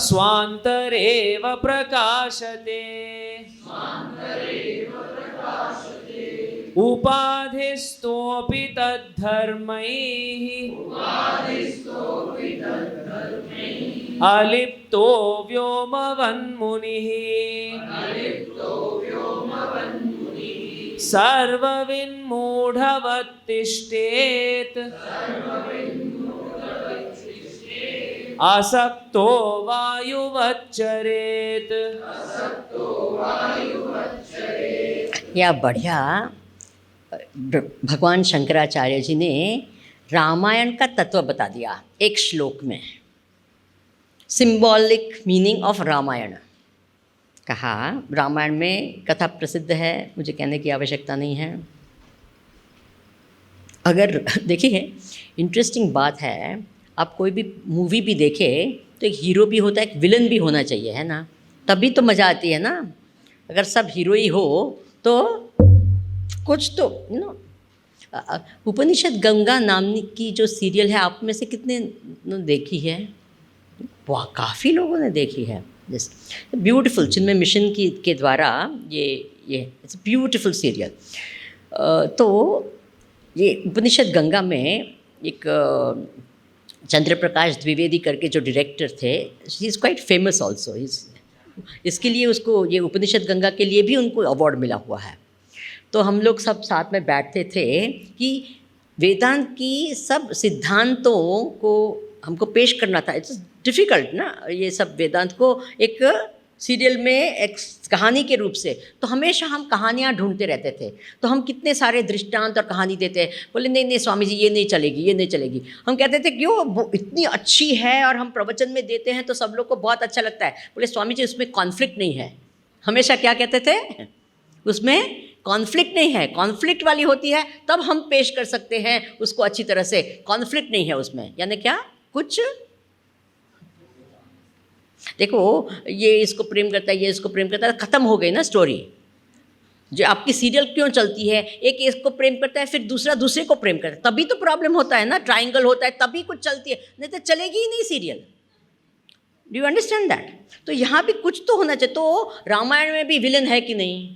स्वान्तरेव प्रकाशते उपाधिस्तोऽपि तद्धर्मैः अलिप्तो व्योमवन्मुनिः सर्वविन्मूढवत्तिष्ठेत् असक्तो वायुवच्चरेत्। या बढ़िया भगवान शंकराचार्य जी ने रामायण का तत्व बता दिया एक श्लोक में। सिंबॉलिक मीनिंग ऑफ रामायण कहा। रामायण में कथा प्रसिद्ध है, मुझे कहने की आवश्यकता नहीं है। अगर देखिए, इंटरेस्टिंग बात है, आप कोई भी मूवी भी देखें तो एक हीरो भी होता है, एक विलन भी होना चाहिए, है ना? तभी तो मज़ा आती है ना। अगर सब हीरो ही हो तो कुछ तो उपनिषद गंगा नाम की जो सीरियल है, आप में से कितने ने देखी है? वाह, काफ़ी लोगों ने देखी है। दिस ब्यूटीफुल चिन्मय मिशन के द्वारा ये इट्स ब्यूटीफुल सीरियल। तो ये उपनिषद गंगा में एक चंद्र प्रकाश द्विवेदी करके जो डायरेक्टर थे, he is quite famous also. इसके लिए उसको, ये उपनिषद गंगा के लिए भी उनको अवार्ड मिला हुआ है। तो हम लोग सब साथ में बैठते थे कि वेदांत की सब सिद्धांतों को हमको पेश करना था। इट्स डिफ़िकल्ट ना, ये सब वेदांत को एक सीरियल में एक कहानी के रूप से। तो हमेशा हम कहानियाँ ढूंढते रहते थे। तो हम कितने सारे दृष्टांत और कहानी देते, बोले नहीं नहीं स्वामी जी ये नहीं चलेगी, ये नहीं चलेगी। हम कहते थे क्यों, वो इतनी अच्छी है और हम प्रवचन में देते हैं तो सब लोग को बहुत अच्छा लगता है। बोले स्वामी जी उसमें कॉन्फ्लिक्ट नहीं है। हमेशा क्या कहते थे, उसमें कॉन्फ्लिक्ट नहीं है। कॉन्फ्लिक्ट वाली होती है तब हम पेश कर सकते हैं उसको अच्छी तरह से। कॉन्फ्लिक्ट नहीं है उसमें, यानी क्या, कुछ देखो, ये इसको प्रेम करता है, ये इसको प्रेम करता है, ख़त्म हो गई ना स्टोरी। जो आपकी सीरियल क्यों चलती है, एक इसको प्रेम करता है फिर दूसरा दूसरे को प्रेम करता है, तभी तो प्रॉब्लम होता है ना, ट्राइंगल होता है तभी कुछ चलती है, नहीं तो चलेगी ही नहीं serial. Do you understand that? तो यहाँ भी कुछ तो होना चाहिए। तो रामायण में भी विलन है कि नहीं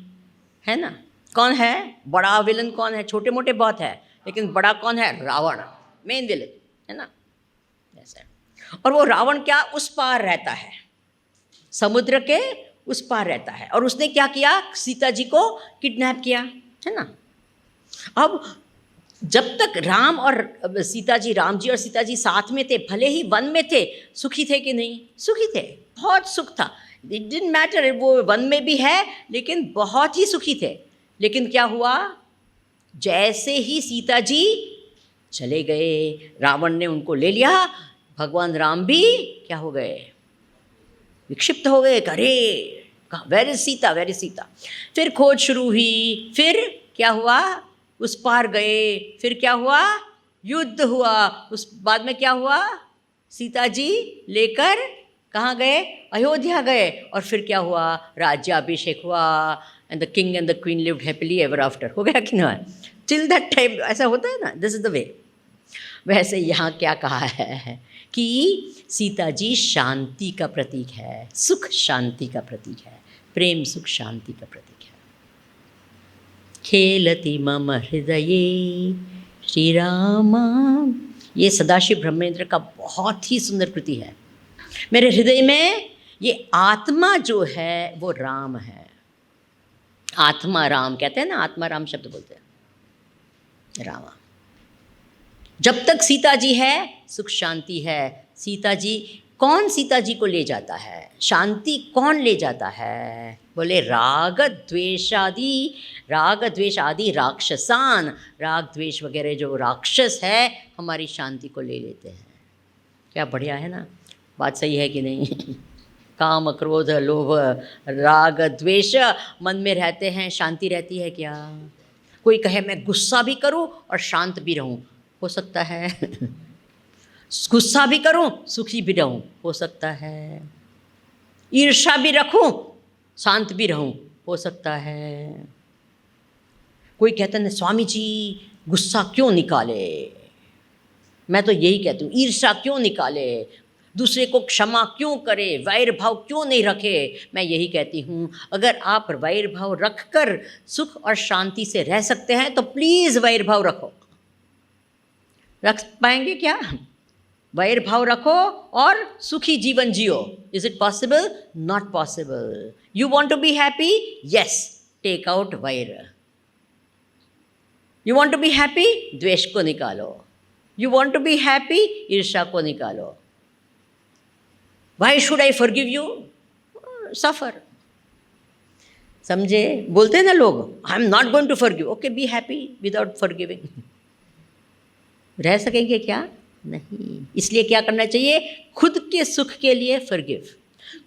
है ना? कौन है बड़ा विलन? कौन है? छोटे मोटे बहुत है, लेकिन बड़ा कौन है? रावण, मेन विलन है ना। ऐसा, और वो रावण क्या उस पार रहता है, समुद्र के उस पार रहता है, और उसने क्या किया? सीता जी को किडनैप किया, है ना। अब जब तक राम और सीता जी, राम जी और सीता जी साथ में थे, भले ही वन में थे, सुखी थे कि नहीं? सुखी थे, बहुत सुख था। इट डिडंट मैटर, वो वन में भी है लेकिन बहुत ही सुखी थे। लेकिन क्या हुआ? जैसे ही सीता जी चले गए, रावण ने उनको ले लिया, भगवान राम भी क्या हो गए? विक्षिप्त हो गए। अरे where is Sita, where is Sita. फिर खोज शुरू हुई, फिर क्या हुआ? उस पार गए, फिर क्या हुआ? युद्ध हुआ। उस बाद में क्या हुआ? सीता जी लेकर कहाँ गए? अयोध्या गए। और फिर क्या हुआ? राज्याभिषेक हुआ, and the king and the queen lived happily ever after. हो गया कि ना? टिल दैट टाइम ऐसा होता है ना, दिस इज द वे। वैसे यहाँ क्या कहा है कि सीता जी शांति का प्रतीक है, सुख शांति का प्रतीक है, प्रेम सुख शांति का प्रतीक है। खेलति मम हृदये श्री रामा, ये सदाशिव ब्रह्मेंद्र का बहुत ही सुंदर कृति है। मेरे हृदय में ये आत्मा जो है वो राम है। आत्मा राम कहते हैं ना, आत्मा राम शब्द बोलते हैं, रामा। जब तक सीता जी है सुख शांति है। सीता जी, कौन सीता जी को ले जाता है? शांति कौन ले जाता है? बोले राग द्वेष आदि राक्षसान, राग द्वेष वगैरह जो राक्षस है हमारी शांति को ले लेते हैं। क्या बढ़िया है ना, बात सही है कि नहीं? काम क्रोध लोभ राग द्वेष मन में रहते हैं, शांति रहती है क्या? कोई कहे मैं गुस्सा भी करूं और शांत भी रहूं, हो सकता है? गुस्सा भी करूं सुखी भी रहूं, हो सकता है? ईर्ष्या भी रखूं शांत भी रहूं, हो सकता है? कोई कहता है स्वामी जी गुस्सा क्यों निकाले, मैं तो यही कहती हूँ, ईर्ष्या क्यों निकाले, दूसरे को क्षमा क्यों करे, वैर भाव क्यों नहीं रखे। मैं यही कहती हूँ, अगर आप वैर भाव रख कर सुख और शांति से रह सकते हैं तो प्लीज़ वैर भाव रखो। रख पाएंगे क्या? वैर भाव रखो और सुखी जीवन जियो। Is it possible? Not possible. You want to be happy? Yes, take out वैर। You want to be happy? द्वेष को निकालो। You want to be happy? ईर्ष्या को निकालो। Why should I forgive you? Suffer. समझे? बोलते हैं ना लोग, I am not going to forgive. Okay, be happy without forgiving. रह सकेंगे क्या? नहीं। इसलिए क्या करना चाहिए? खुद के सुख के लिए फॉरगिव,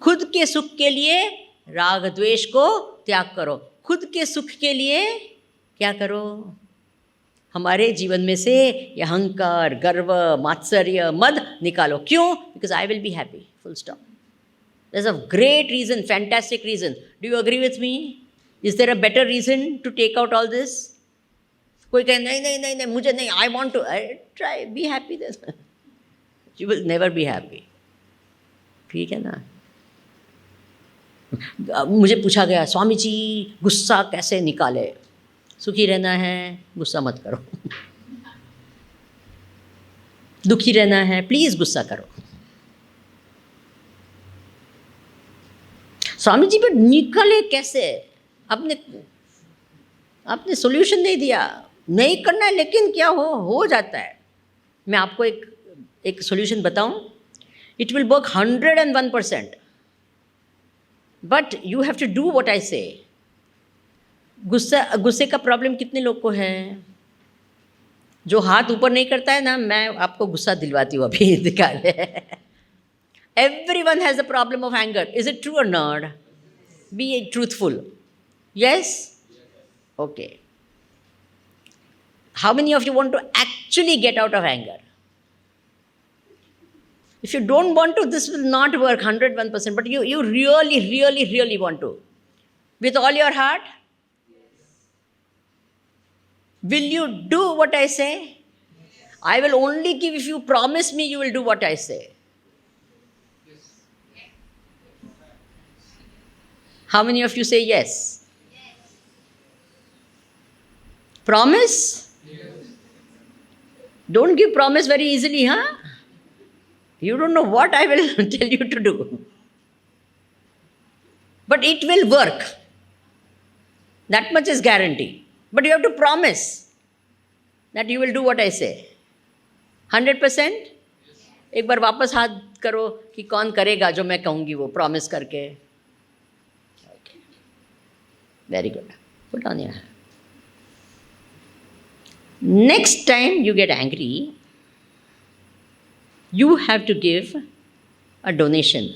खुद के सुख के लिए राग द्वेष को त्याग करो, खुद के सुख के लिए क्या करो? हमारे जीवन में से अहंकार, गर्व, मात्सर्य, मद निकालो। क्यों? Because I will be happy, full stop. There's a great reason, fantastic reason. Do you agree with me? Is there a better reason to take out all this? कोई कहे नहीं नहीं नहीं नहीं मुझे नहीं, I want to try, be happy then. You will never be happy. ठीक है ना? मुझे पूछा गया स्वामी जी गुस्सा कैसे निकाले? सुखी रहना है गुस्सा मत करो, दुखी रहना है प्लीज गुस्सा करो। स्वामी जी पर निकले कैसे? आपने सॉल्यूशन नहीं दिया। नहीं करना है लेकिन क्या हो जाता है। मैं आपको एक सॉल्यूशन बताऊं, it will work 101%, but you have to do what I say. गुस्से का प्रॉब्लम कितने लोग को है? जो हाथ ऊपर नहीं करता है ना, मैं आपको गुस्सा दिलवाती हूँ अभी निकाले। Everyone has a problem of anger. Is it true or not? Be truthful. Yes? Okay. How many of you want to actually get out of anger? If you don't want to, this will not work 101%. But you really, really, really want to. With all your heart. Will you do what I say? I will only give if you promise me you will do what I say. How many of you say yes? Promise? Don't give promise very easily, huh? You don't know what I will tell you to do. But it will work. That much is guarantee. But you have to promise that you will do what I say. 100%? एक बार वापस हाथ करो कि कौन करेगा जो मैं कहूँगी वो प्रॉमिस करके. Very good. Put on your hand. Next time you get angry, you have to give a donation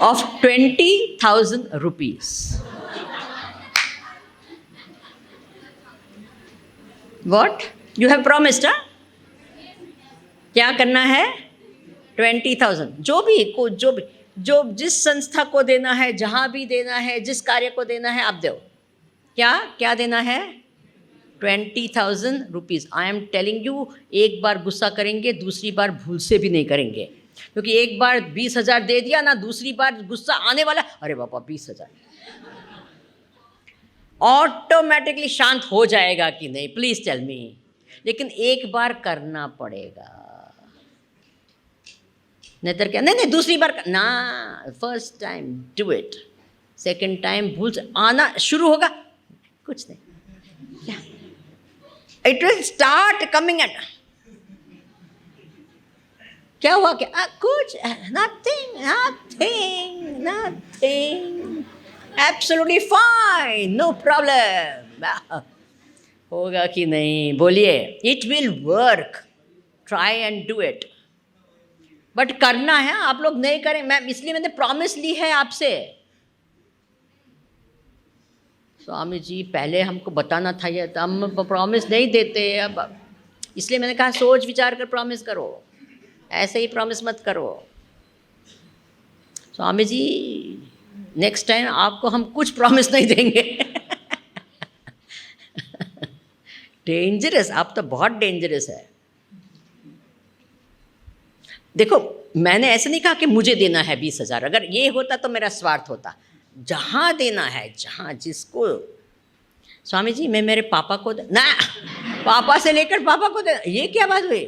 of 20,000 rupees. What? You have promised, huh? क्या करना है? 20,000. जो जिस संस्था को देना है, जहाँ भी देना है, जिस कार्य को देना है, आप दो. क्या देना है? 20,000 rupees. I am telling you, एक बार गुस्सा करेंगे, दूसरी बार भूल से भी नहीं करेंगे. क्योंकि एक बार 20,000 दे दिया ना, दूसरी बार गुस्सा आने वाला, अरे बाबा 20,000. ऑटोमेटिकली शांत हो जाएगा कि नहीं? Please tell me. लेकिन एक बार करना पड़ेगा, नहीं तो क्या? नहीं दूसरी बार ना, first time do it. Second time भूल से आना शुरू होगा, कुछ नहीं, it will start coming at. क्या हुआ? क्या कुछ? Nothing, absolutely fine, no problem. होगा कि नहीं? बोलिए. It will work. Try and do it. But करना है. आप लोग नहीं करें, इसलिए मैंने प्रॉमिस ली है आपसे. स्वामी जी पहले हमको बताना था, ये तो हम प्रॉमिस नहीं देते. अब इसलिए मैंने कहा सोच विचार कर प्रॉमिस करो, ऐसे ही प्रॉमिस मत करो. स्वामी जी नेक्स्ट टाइम आपको हम कुछ प्रॉमिस नहीं देंगे. डेंजरस. आप तो बहुत डेंजरस है. देखो, मैंने ऐसे नहीं कहा कि मुझे देना है 20,000. अगर ये होता तो मेरा स्वार्थ होता. जहाँ देना है, जहाँ जिसको. स्वामी जी मैं मेरे पापा को ना, पापा से लेकर पापा को दे, ये क्या बात हुई?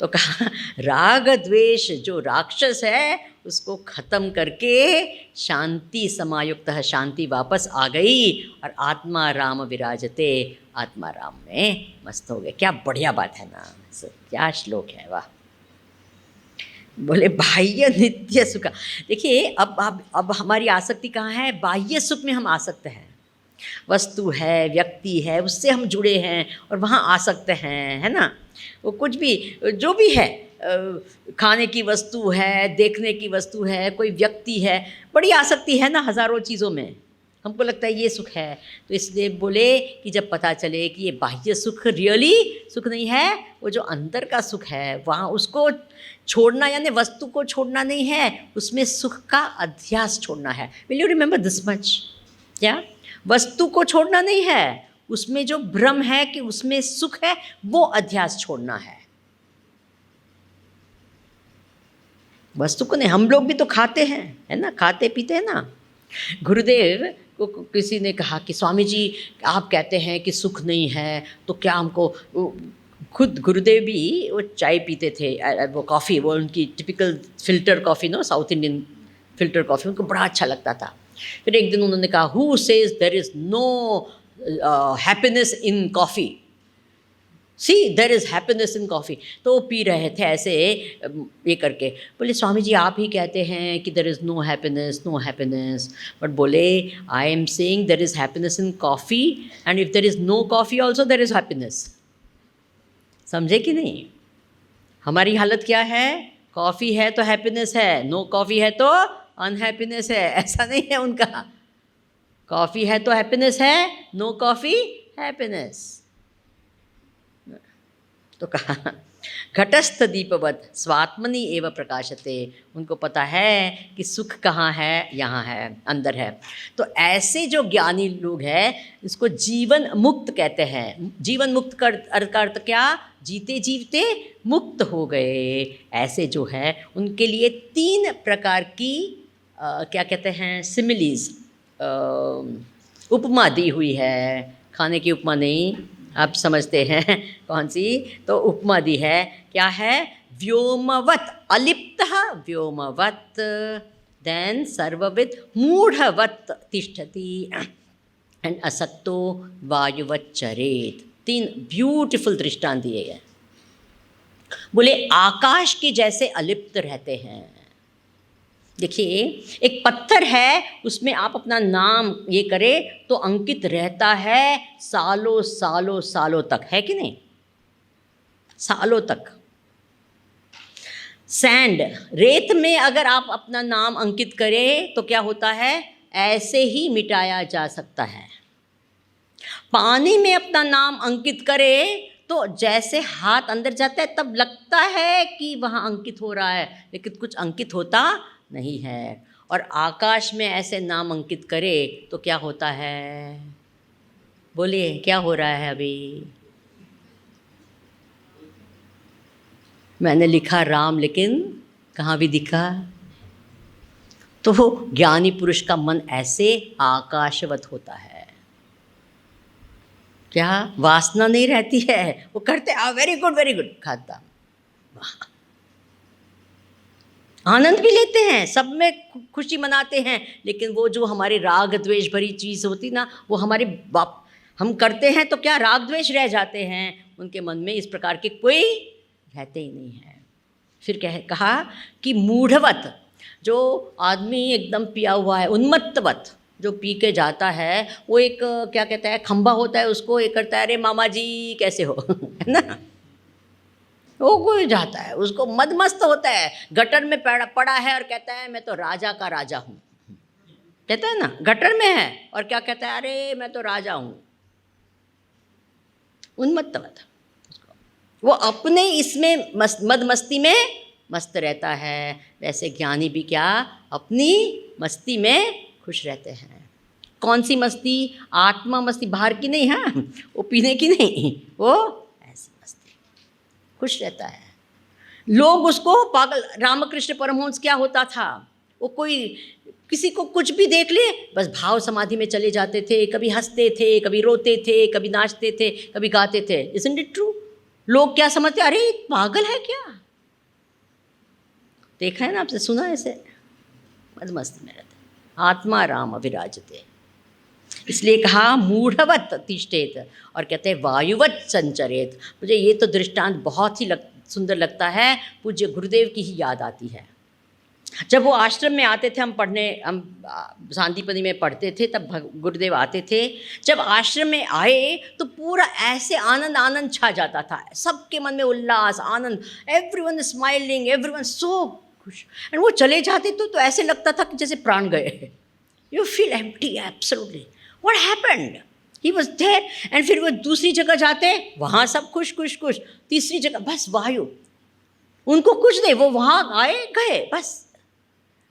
तो कहा राग द्वेष जो राक्षस है उसको खत्म करके शांति समायुक्त है, शांति वापस आ गई और आत्मा राम विराजते, आत्मा राम में मस्त हो गए. क्या बढ़िया बात है ना, क्या श्लोक है, वाह. बोले बाह्य नित्य सुख. देखिए अब हमारी आसक्ति कहाँ है? बाह्य सुख में हम आसक्त हैं. वस्तु है, व्यक्ति है, उससे हम जुड़े हैं और वहाँ आसक्त हैं, है ना. वो कुछ भी जो भी है, खाने की वस्तु है, देखने की वस्तु है, कोई व्यक्ति है, बड़ी आसक्ति है ना हज़ारों चीज़ों में. हमको लगता है ये सुख है. तो इसलिए बोले कि जब पता चले कि ये बाह्य सुख रियली सुख नहीं है, वो जो अंदर का सुख है वहाँ उसको छोड़ना, यानी वस्तु को छोड़ना नहीं है, उसमें सुख का अध्यास छोड़ना है. Will you remember this much? क्या? वस्तु को छोड़ना नहीं है, उसमें जो भ्रम है कि उसमें सुख है, वो अध्यास छोड़ना है. वस्तु को नहीं. हम लोग भी तो खाते हैं, है ना, खाते पीते हैं ना. गुरुदेव को किसी ने कहा कि स्वामी जी आप कहते हैं कि सुख नहीं है, तो क्या हमको, खुद गुरुदेव भी वो चाय पीते थे, वो कॉफ़ी, वो उनकी typical filter coffee, no, south Indian filter coffee, उनको बड़ा अच्छा लगता था. फिर एक दिन उन्होंने कहा who says there is no happiness in coffee, see there is happiness in coffee. तो वो पी रहे थे ऐसे ये करके. बोले स्वामी जी आप ही कहते हैं कि there is no happiness, no happiness. But बोले I am saying there is happiness in coffee, and if there is no coffee also there is happiness. समझे कि नहीं? हमारी हालत क्या है? कॉफ़ी है तो हैप्पीनेस है, नो कॉफ़ी है तो अनहैप्पीनेस है. ऐसा नहीं है उनका. कॉफ़ी है तो हैप्पीनेस है, नो कॉफ़ी हैप्पीनेस। तो कहा घटस्थ दीपवत स्वात्मनि एव प्रकाशते, उनको पता है कि सुख कहाँ है, यहाँ है, अंदर है। तो ऐसे जो ज्ञानी लोग हैं इसको जीवन मुक्त कहते हैं। जीवन मुक्त का अर्थ क्या? जीते जीते मुक्त हो गए। ऐसे जो है उनके लिए 3 प्रकार की क्या कहते हैं, सिमिलीज, उपमा दी हुई है। खाने की उपमा नहीं, आप समझते हैं कौन सी? तो उपमा दी है, क्या है? व्योमवत, अलिप्तः व्योमवत, देन सर्वविद मूढ़वत तिष्ठति, एंड असक्तो वायुवत चरेत। 3 ब्यूटीफुल दृष्टांत दिए गए। बोले आकाश के जैसे अलिप्त रहते हैं। देखिए एक पत्थर है, उसमें आप अपना नाम ये करें तो अंकित रहता है सालों सालों सालों तक, है कि नहीं? सालों तक। सैंड, रेत में अगर आप अपना नाम अंकित करें तो क्या होता है? ऐसे ही मिटाया जा सकता है। पानी में अपना नाम अंकित करें तो जैसे हाथ अंदर जाता है तब लगता है कि वहाँ अंकित हो रहा है, लेकिन कुछ अंकित होता नहीं है। और आकाश में ऐसे नाम अंकित करे तो क्या होता है? बोलिए क्या हो रहा है? अभी मैंने लिखा राम, लेकिन कहाँ भी दिखा? तो ज्ञानी पुरुष का मन ऐसे आकाशवत होता है। क्या वासना नहीं रहती है? वो करते वेरी गुड खाता, आनंद भी लेते हैं, सब में खुशी मनाते हैं, लेकिन वो जो हमारे राग द्वेष भरी चीज़ होती ना, वो हमारे हम करते हैं तो क्या राग द्वेष रह जाते हैं उनके मन में, इस प्रकार के कोई रहते ही नहीं है। फिर कहा कि मूढ़वत, जो आदमी एकदम पिया हुआ है, उन्मत्तवत, जो पी के जाता है, वो एक क्या कहता है, खंबा होता है, उसको ये करता है, अरे मामा जी कैसे हो है ना, वो कोई जाता है, उसको मदमस्त होता है, गटर में पड़ा है और कहता है मैं तो राजा का राजा हूँ, कहता है ना, गटर में है और क्या कहता है, अरे मैं तो राजा हूँ। उन्मत्तवत, वो अपने इसमें मदमस्ती में मस्त रहता है। वैसे ज्ञानी भी क्या अपनी मस्ती में खुश रहते हैं। कौन सी मस्ती? आत्मा मस्ती, बाहर की नहीं है, वो पीने की नहीं, वो ऐसी मस्ती, खुश रहता है। लोग उसको पागल, रामकृष्ण परमहंस क्या होता था, वो कोई किसी को कुछ भी देख ले बस भाव समाधि में चले जाते थे, कभी हंसते थे, कभी रोते थे, कभी नाचते थे, कभी गाते थे। Isn't it true? लोग क्या समझते, अरे पागल है क्या? देखा है ना आपसे, सुना है ऐसे, मदमस्ती में रहते। आत्मा राम विराजते, इसलिए कहा मूढ़वत तिष्ठेत, और कहते हैं वायुवत संचरेत। मुझे ये तो दृष्टांत बहुत ही सुंदर लगता है, पूज्य गुरुदेव की ही याद आती है। जब वो आश्रम में आते थे, हम पढ़ने, हम शांतिपनी में पढ़ते थे, तब गुरुदेव आते थे। जब आश्रम में आए तो पूरा ऐसे आनंद आनंद छा जाता था, सबके मन में उल्लास आनंद, एवरीवन स्माइलिंग, एवरीवन सो खुश। एंड वो चले जाते तो ऐसे लगता था कि जैसे प्राण गए। You feel empty absolutely, what happened, he was there. And फिर वो दूसरी जगह जाते, वहाँ सब खुश खुश खुश, तीसरी जगह बस वायु, उनको कुछ नहीं, वो वहाँ आए गए बस।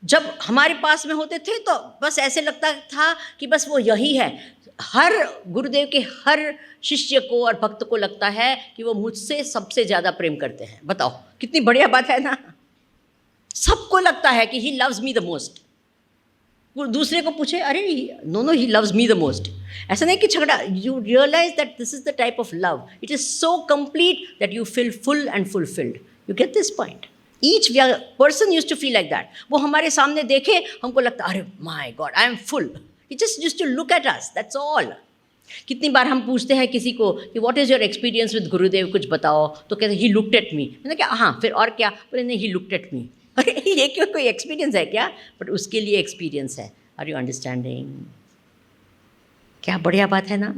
जब हमारे पास में होते थे तो बस ऐसे लगता था कि बस वो यही है। हर गुरुदेव के हर शिष्य को और भक्त को लगता है कि वो मुझसे सबसे ज़्यादा प्रेम करते हैं। बताओ कितनी बढ़िया बात है ना। सबको लगता है कि he loves me the most. वो दूसरे को पूछे, अरे no he loves me the most. ऐसा नहीं कि झगड़ा, you realise that this is the type of love, it is so complete that you feel full and fulfilled. You get this point? Each person used to feel like that. वो हमारे सामने देखे, हमको लगता अरे my god I am full. He just used to look at us, that's all. कितनी बार हम पूछते हैं किसी को कि what is your experience with गुरुदेव, कुछ बताओ, तो कहते ही लुक्ड एट मी। मैंने क्या, हाँ फिर और क्या? बोले नहीं, ही लुक्ड एट मी। अरे ये क्यों, कोई एक्सपीरियंस है क्या? बट उसके लिए एक्सपीरियंस है। Are you understanding? क्या बढ़िया बात है ना।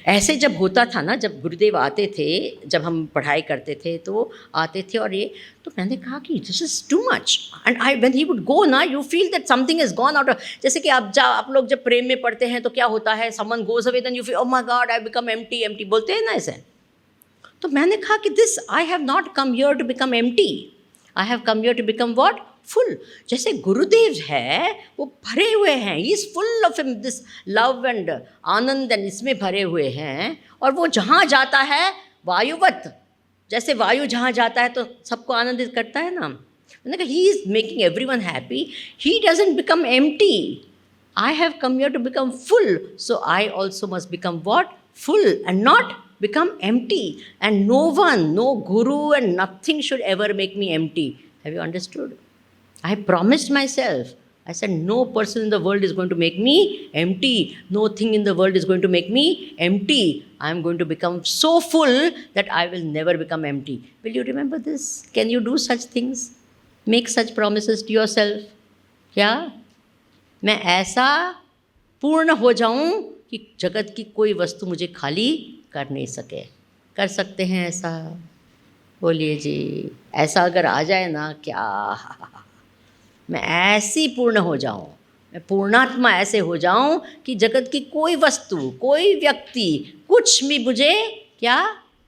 ऐसे जब होता था ना, जब गुरुदेव आते थे, जब हम पढ़ाई करते थे तो आते थे और ये, तो मैंने कहा कि this is too much. And I when he would go ना, you feel that something is gone out. जैसे कि आप लोग जब प्रेम में पढ़ते हैं तो क्या होता है, someone goes away then you feel oh my god I become empty empty, बोलते हैं ना ऐसे। तो मैंने कहा कि this I have not come here to become empty, I have come here to become what, full. जैसे गुरुदेव है वो भरे हुए हैं, he is full of this love and anand and इसमें भरे हुए हैं। और वो जहाँ जाता है वायुवत, जैसे वायु जहाँ जाता है तो सबको आनंदित करता है ना। मैंने कहा he is making everyone happy, he doesn't become empty, I have come here to become full, so I also must become what, full and not become empty. And no one, no guru and nothing should ever make me empty. Have you understood? I promised myself, I said no person in the world is going to make me empty, no thing in the world is going to make me empty. I am going to become so full that I will never become empty. Will you remember this? Can you do such things, make such promises to yourself? क्या मैं ऐसा पूर्ण हो जाऊं कि जगत की कोई वस्तु मुझे खाली कर नहीं सके? कर सकते हैं ऐसा? बोलिए जी। ऐसा अगर आ जाए ना, क्या मैं ऐसी पूर्ण हो जाऊं, मैं पूर्णात्मा ऐसे हो जाऊं कि जगत की कोई वस्तु, कोई व्यक्ति, कुछ भी मुझे क्या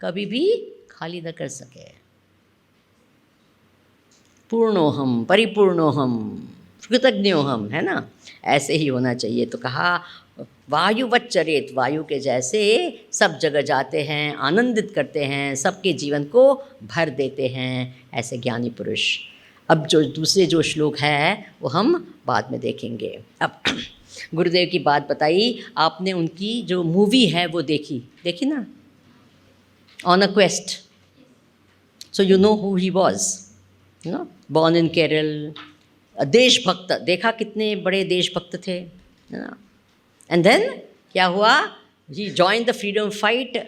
कभी भी खाली न कर सके। पूर्णोहम परिपूर्णोहम कृतज्ञोहम, है ना, ऐसे ही होना चाहिए। तो कहा वायुवत चरेत, वायु के जैसे सब जगह जाते हैं, आनंदित करते हैं, सबके जीवन को भर देते हैं, ऐसे ज्ञानी पुरुष। अब जो दूसरे जो श्लोक है वो हम बाद में देखेंगे। अब गुरुदेव की बात बताई आपने, उनकी जो मूवी है वो देखी ना, on a quest. So you know who he was, you know, born in Kerala, देशभक्त, देखा कितने बड़े देशभक्त थे, है ना। एंड देन क्या हुआ, ही जॉइन द फ्रीडम फाइट।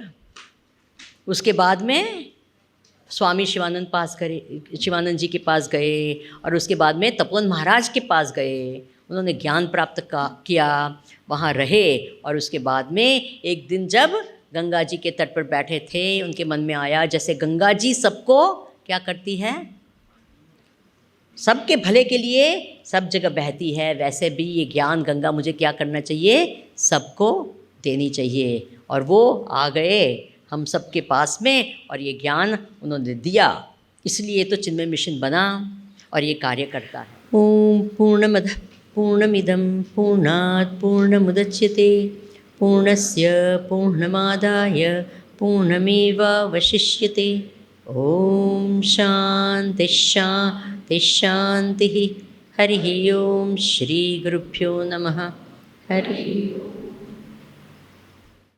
उसके बाद में स्वामी शिवानंद जी के पास गए और उसके बाद में तपोवन महाराज के पास गए, उन्होंने ज्ञान प्राप्त किया, वहाँ रहे। और उसके बाद में एक दिन जब गंगा जी के तट पर बैठे थे, उनके मन में आया जैसे गंगा जी सबको क्या करती है, सबके भले के लिए सब जगह बहती है, वैसे भी ये ज्ञान गंगा मुझे क्या करना चाहिए, सबको देनी चाहिए। और वो आ गए हम सबके पास में और ये ज्ञान उन्होंने दिया, इसलिए तो चिन्मय मिशन बना और ये कार्य करता है। ओम पूर्णमिदं पूर्णात् पूर्णमुदच्यते पूर्णस्य पूर्णमादाय पूर्णमेवावशिष्यते। ओम शांति शांति शांति। हरि ओम। श्री गुरुभ्यो नमः। हरि ओम।